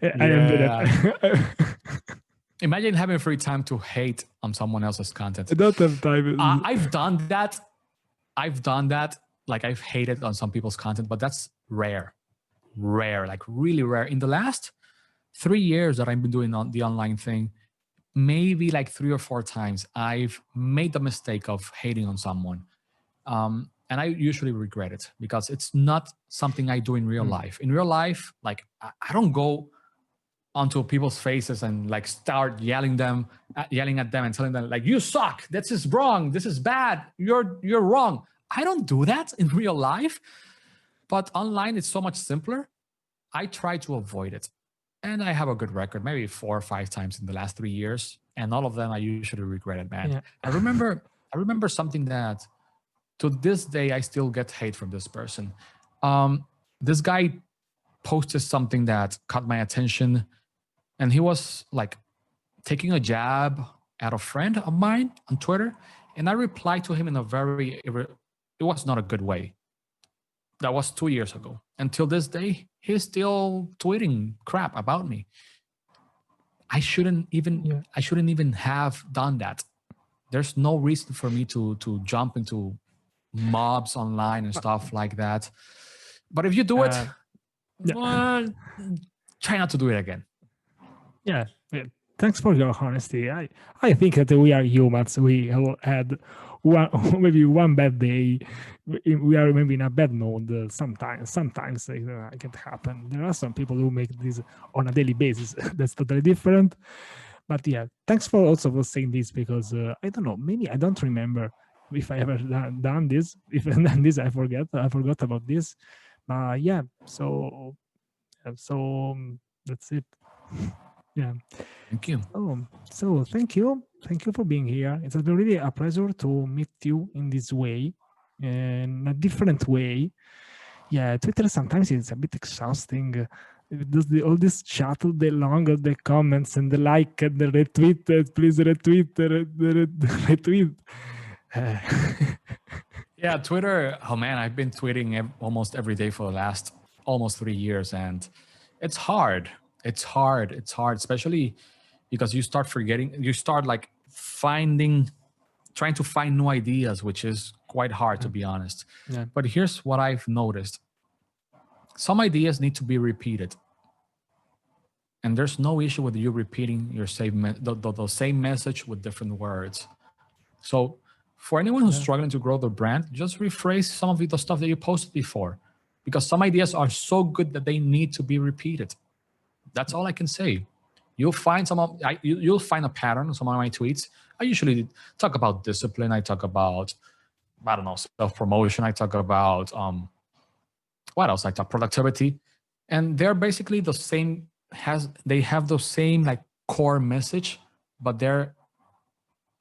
[SPEAKER 1] I envy that.
[SPEAKER 2] Imagine having free time to hate on someone else's content.
[SPEAKER 1] I don't have time.
[SPEAKER 2] I've done that. Like I've hated on some people's content, but that's rare, like really rare. In the last 3 years that I've been doing on the online thing, maybe like 3 or 4 times I've made the mistake of hating on someone. And I usually regret it because it's not something I do in real life. In real life, like I don't go onto people's faces and like start yelling at them and telling them like, you suck, this is wrong, this is bad, you're wrong. I don't do that in real life, but online it's so much simpler. I try to avoid it. And I have a good record, maybe 4 or 5 times in the last 3 years. And all of them I usually regret it, man. Yeah. I remember something that to this day, I still get hate from this person. This guy posted something that caught my attention. And he was like taking a jab at a friend of mine on Twitter. And I replied to him in a it was not a good way. That was 2 years ago. Until this day, he's still tweeting crap about me. I shouldn't even have done that. There's no reason for me to jump into mobs online and stuff like that. But if you do it, well, try not to do it again.
[SPEAKER 1] Yeah. Thanks for your honesty. I think that we are humans. We all had one bad day. We are maybe in a bad mood sometimes it can happen. There are some people who make this on a daily basis. That's totally different. But yeah, thanks for saying this, because I don't know, maybe I don't remember if I ever done this. If I've done this, I forgot about this. Yeah, so that's it. Yeah.
[SPEAKER 2] Thank you.
[SPEAKER 1] So thank you for being here. It's been really a pleasure to meet you in this way, in a different way. Yeah, Twitter sometimes it's a bit exhausting. It does all this chat all day long, the comments and the like and the retweet. Please retweet, retweet.
[SPEAKER 2] Yeah, Twitter. Oh man, I've been tweeting almost every day for the last almost 3 years, and it's hard. It's hard, especially because you start forgetting. You start like trying to find new ideas, which is quite hard, to be honest. Yeah. But here's what I've noticed. Some ideas need to be repeated. And there's no issue with you repeating your the same message with different words. So for anyone who's struggling to grow their brand, just rephrase some of the stuff that you posted before, because some ideas are so good that they need to be repeated. That's all I can say. You'll find you'll find a pattern in some of my tweets. I usually talk about discipline. I talk about, I don't know, self-promotion. I talk about, what else? I talk productivity. And they're basically the same, they have the same like core message, but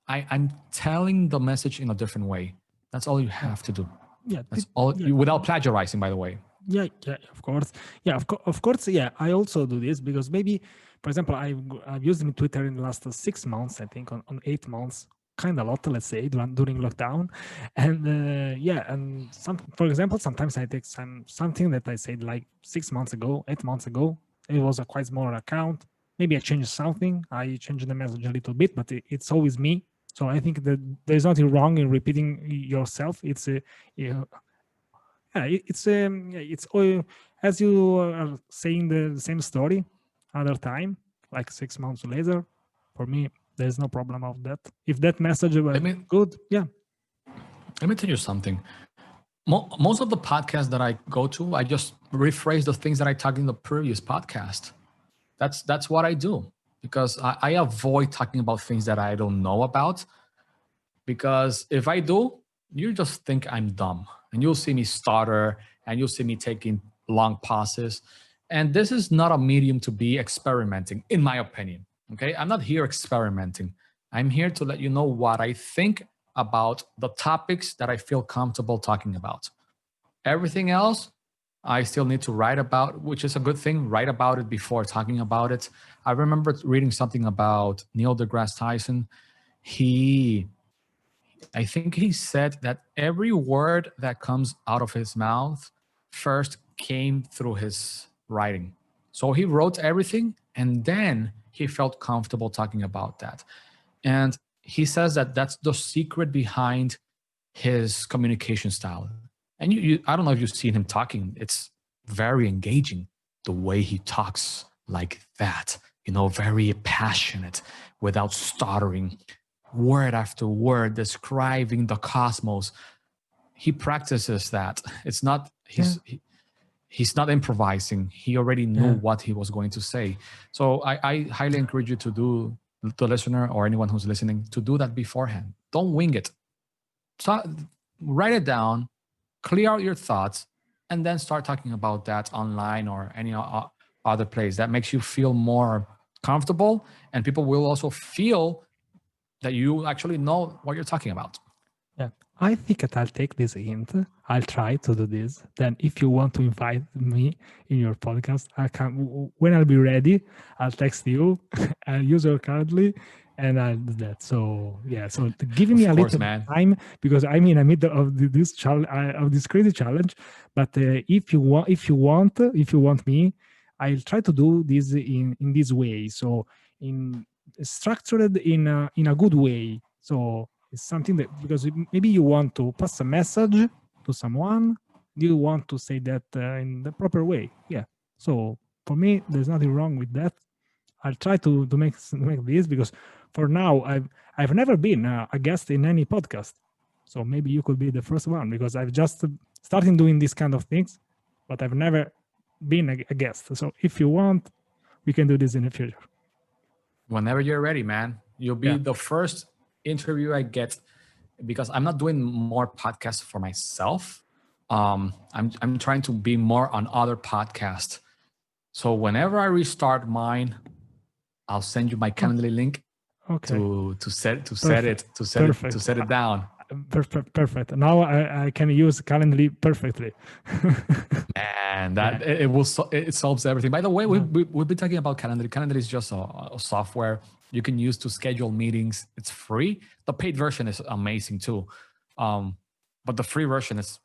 [SPEAKER 2] I'm telling the message in a different way. That's all you have to do. Yeah. That's all, without plagiarizing, by the way.
[SPEAKER 1] Yeah, of course. Yeah, of course. Yeah, I also do this because maybe, for example, I've used Twitter in the last 6 months, I think, on 8 months, kind of a lot, let's say, during lockdown. And and for example, sometimes I take something that I said like 6 months ago, 8 months ago. It was a quite small account. Maybe I changed something. I changed the message a little bit, but it's always me. So I think that there's nothing wrong in repeating yourself. It's it's all, as you are saying the same story other time, like 6 months later. For me, there's no problem of that. If that message was good, yeah.
[SPEAKER 2] Let me tell you something. Most of the podcasts that I go to, I just rephrase the things that I talked in the previous podcast. That's what I do, because I avoid talking about things that I don't know about, because if I do, you just think I'm dumb and you'll see me stutter and you'll see me taking long pauses. And this is not a medium to be experimenting, in my opinion. Okay. I'm not here experimenting. I'm here to let you know what I think about the topics that I feel comfortable talking about. Everything else, I still need to write about, which is a good thing. Write about it before talking about it. I remember reading something about Neil deGrasse Tyson. I think he said that every word that comes out of his mouth first came through his writing. So he wrote everything and then he felt comfortable talking about that. And he says that that's the secret behind his communication style. And I don't know if you've seen him talking. It's very engaging, the way he talks like that, very passionate without stuttering, word after word, describing the cosmos. He practices that. It's not, he's not improvising. He already knew what he was going to say. So I highly encourage you to do, the listener or anyone who's listening, to do that beforehand. Don't wing it. Write it down, clear out your thoughts, and then start talking about that online or any other place that makes you feel more comfortable, and people will also feel that you actually know what you're talking about.
[SPEAKER 1] Yeah, I think that I'll take this hint. I'll try to do this. Then if you want to invite me in your podcast, I can, when I'll be ready, I'll text you, I'll use your currently, and I'll do that. So yeah, so giving me a little time, because I'm in the middle of this challenge, of this crazy challenge. But if you want me, I'll try to do this in this way. So structured in a good way. So it's something that, because maybe you want to pass a message to someone, you want to say that in the proper way. Yeah. So for me, there's nothing wrong with that. I'll try to make this, because for now I've never been a guest in any podcast. So maybe you could be the first one, because I've just started doing these kind of things, but I've never been a guest. So if you want, we can do this in the future.
[SPEAKER 2] Whenever you're ready, man. You'll be the first interview I get, because I'm not doing more podcasts for myself. I'm trying to be more on other podcasts. So whenever I restart mine, I'll send you my Calendly link to set it down.
[SPEAKER 1] Perfect. Now I can use Calendly perfectly.
[SPEAKER 2] And it solves everything. By the way, we've been talking about Calendly. Calendly is just a software you can use to schedule meetings. It's free. The paid version is amazing too, but the free version is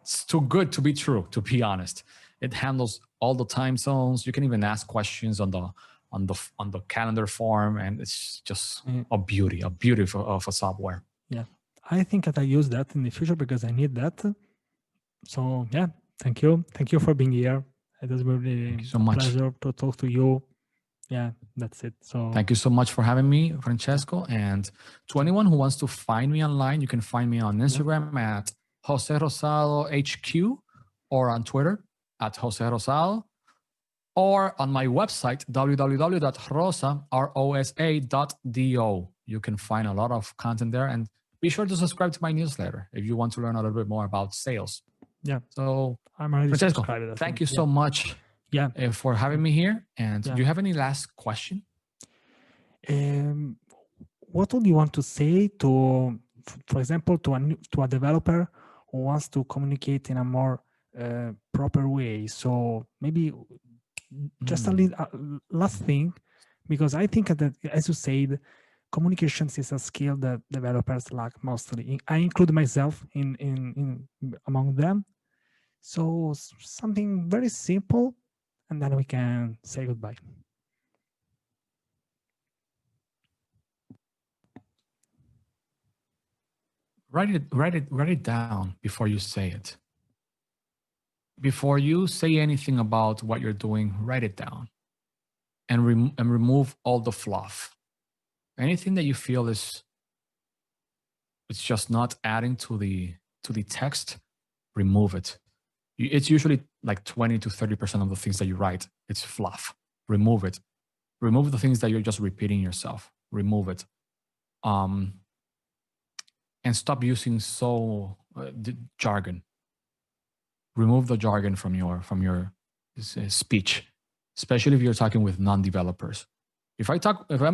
[SPEAKER 2] it's too good to be true. To be honest, it handles all the time zones. You can even ask questions on the calendar form, and it's just a beauty of a software.
[SPEAKER 1] Yeah, I think that I use that in the future because I need that. So yeah, thank you for being here. It was really a pleasure to talk to you. Yeah, that's it. So
[SPEAKER 2] thank you so much for having me, Francesco. And to anyone who wants to find me online, you can find me on Instagram at Jose Rosado HQ, or on Twitter at Jose Rosado, or on my website, www.rosa.do. You can find a lot of content there, and be sure to subscribe to my newsletter if you want to learn a little bit more about sales.
[SPEAKER 1] Yeah.
[SPEAKER 2] So
[SPEAKER 1] I'm already
[SPEAKER 2] Francesco,
[SPEAKER 1] subscribed.
[SPEAKER 2] thank you so much for having me here. And do you have any last question?
[SPEAKER 1] What would you want to say to, for example, to a developer who wants to communicate in a more proper way? So maybe just a last thing, because I think that, as you said, communications is a skill that developers lack mostly. I include myself in among them. So something very simple, and then we can say goodbye.
[SPEAKER 2] Write it down before you say it. Before you say anything about what you're doing, write it down, and remove all the fluff. Anything that you feel is it's just not adding to the text, remove it. It's usually like 20 to 30% of the things that you write. It's fluff. Remove it. Remove the things that you're just repeating yourself. Remove it. And stop using jargon. Remove the jargon from your speech, especially if you're talking with non-developers. If I'm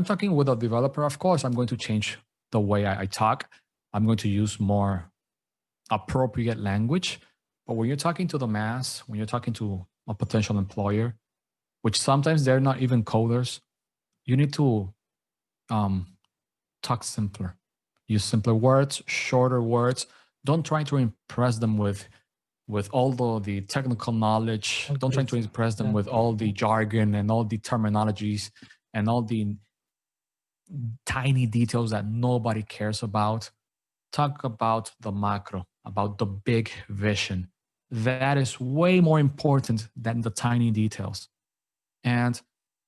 [SPEAKER 2] talking with a developer, of course, I'm going to change the way I talk. I'm going to use more appropriate language. But when you're talking to the mass, when you're talking to a potential employer, which sometimes they're not even coders, you need to talk simpler. Use simpler words, shorter words. Don't try to impress them with all the technical knowledge.
[SPEAKER 1] Okay.
[SPEAKER 2] Don't try to impress them with all the jargon and all the terminologies and all the tiny details that nobody cares about. Talk about the macro, about the big vision. That is way more important than the tiny details. And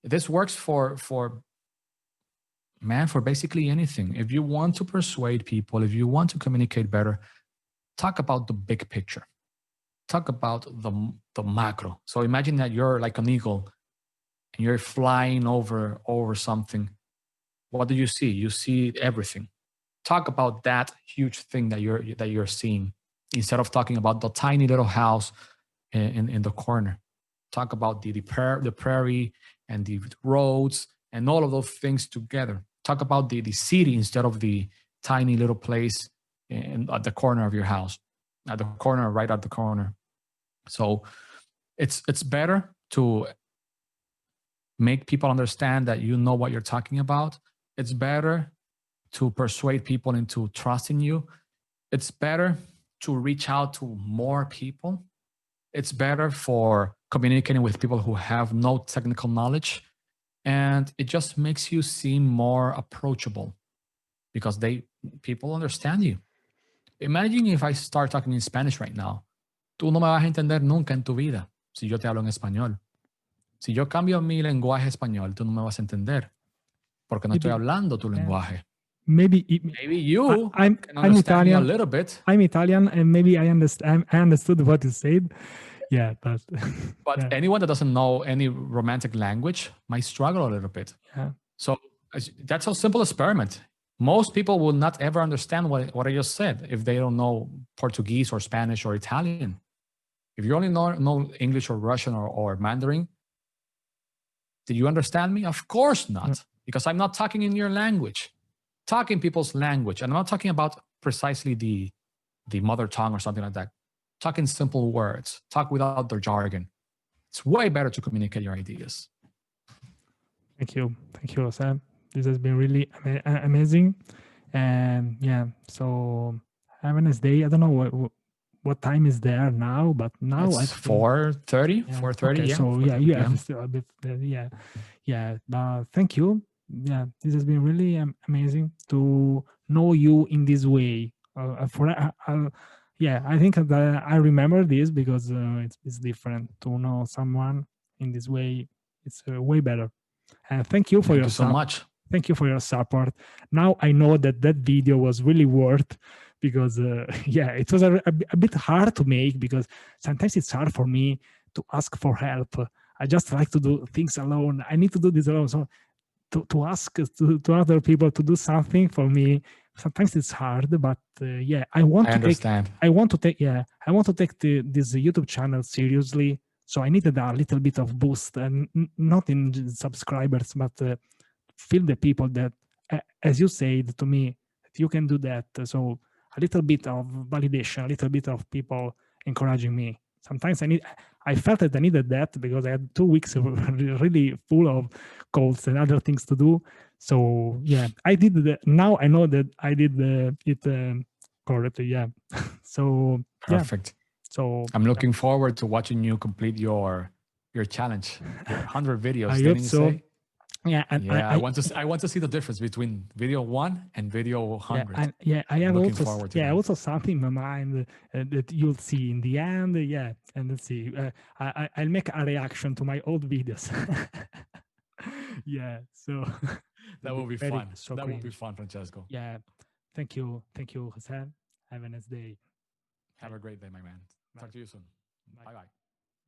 [SPEAKER 2] this works for basically anything. If you want to persuade people, if you want to communicate better, talk about the big picture. Talk about the macro. So imagine that you're like an eagle and you're flying over something. What do you see? You see everything. Talk about that huge thing that you're seeing instead of talking about the tiny little house in the corner. Talk about the prairie and the roads and all of those things together. Talk about the city instead of the tiny little place at the corner of your house, right at the corner. So it's better to make people understand that you know what you're talking about. It's better to persuade people into trusting you. It's better to reach out to more people. It's better for communicating with people who have no technical knowledge. And it just makes you seem more approachable because people understand you. Imagine if I start talking in Spanish right now. Tú no me vas a entender nunca en tu vida si yo te hablo en español. Si yo cambio mi lenguaje español, tú no me vas a entender porque no estoy hablando tu lenguaje.
[SPEAKER 1] Maybe
[SPEAKER 2] you
[SPEAKER 1] I'm
[SPEAKER 2] understand
[SPEAKER 1] Italian.
[SPEAKER 2] me a little bit.
[SPEAKER 1] I'm Italian, and maybe I understood what you said. Yeah, but
[SPEAKER 2] yeah. Anyone that doesn't know any romantic language might struggle a little bit.
[SPEAKER 1] Yeah.
[SPEAKER 2] So that's a simple experiment. Most people will not ever understand what I just said if they don't know Portuguese or Spanish or Italian. If you only know English or Russian or Mandarin, did you understand me? Of course not, because I'm not talking in your language. Talking people's language. And I'm not talking about precisely the mother tongue or something like that. Talk in simple words. Talk without the jargon. It's way better to communicate your ideas.
[SPEAKER 1] Thank you, Sam. This has been really amazing. And yeah, so have a nice day. I don't know what time is there now, but now
[SPEAKER 2] it's 4:30. 4:30.
[SPEAKER 1] Okay,
[SPEAKER 2] yeah.
[SPEAKER 1] So yeah, you have still a bit. Yeah. But thank you. Yeah, this has been really amazing to know you in this way. Yeah, I think that I remember this because it's different to know someone in this way. It's way better. And thank you for
[SPEAKER 2] Thank you so much.
[SPEAKER 1] Thank you for your support. Now I know that video was really worth because yeah, it was a bit hard to make because sometimes it's hard for me to ask for help. I just like to do things alone. I need to do this alone. So to ask to other people to do something for me, sometimes it's hard. But yeah, I want to take this YouTube channel seriously. So I needed a little bit of boost, and not in subscribers, but feel the people that, as you said to me, that you can do that. So a little bit of validation, a little bit of people encouraging me. Sometimes I felt that I needed that because I had 2 weeks really full of calls and other things to do. So yeah, I did that. Now I know that I did it correctly. Yeah. So
[SPEAKER 2] perfect.
[SPEAKER 1] Yeah. So
[SPEAKER 2] I'm looking forward to watching you complete your challenge, your 100 videos.
[SPEAKER 1] I hope so. Yeah, and
[SPEAKER 2] yeah, I want to see the difference between video 1 and video 100.
[SPEAKER 1] I have also something in my mind that you'll see in the end. Yeah, and let's see. I'll make a reaction to my old videos. Yeah, so
[SPEAKER 2] that will be fun. That will be fun, Francesco.
[SPEAKER 1] Yeah, Thank you, Jose. Have a nice day.
[SPEAKER 2] Have a great day, my man. Talk to you soon.
[SPEAKER 1] Bye.
[SPEAKER 2] Bye bye.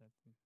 [SPEAKER 1] That's it.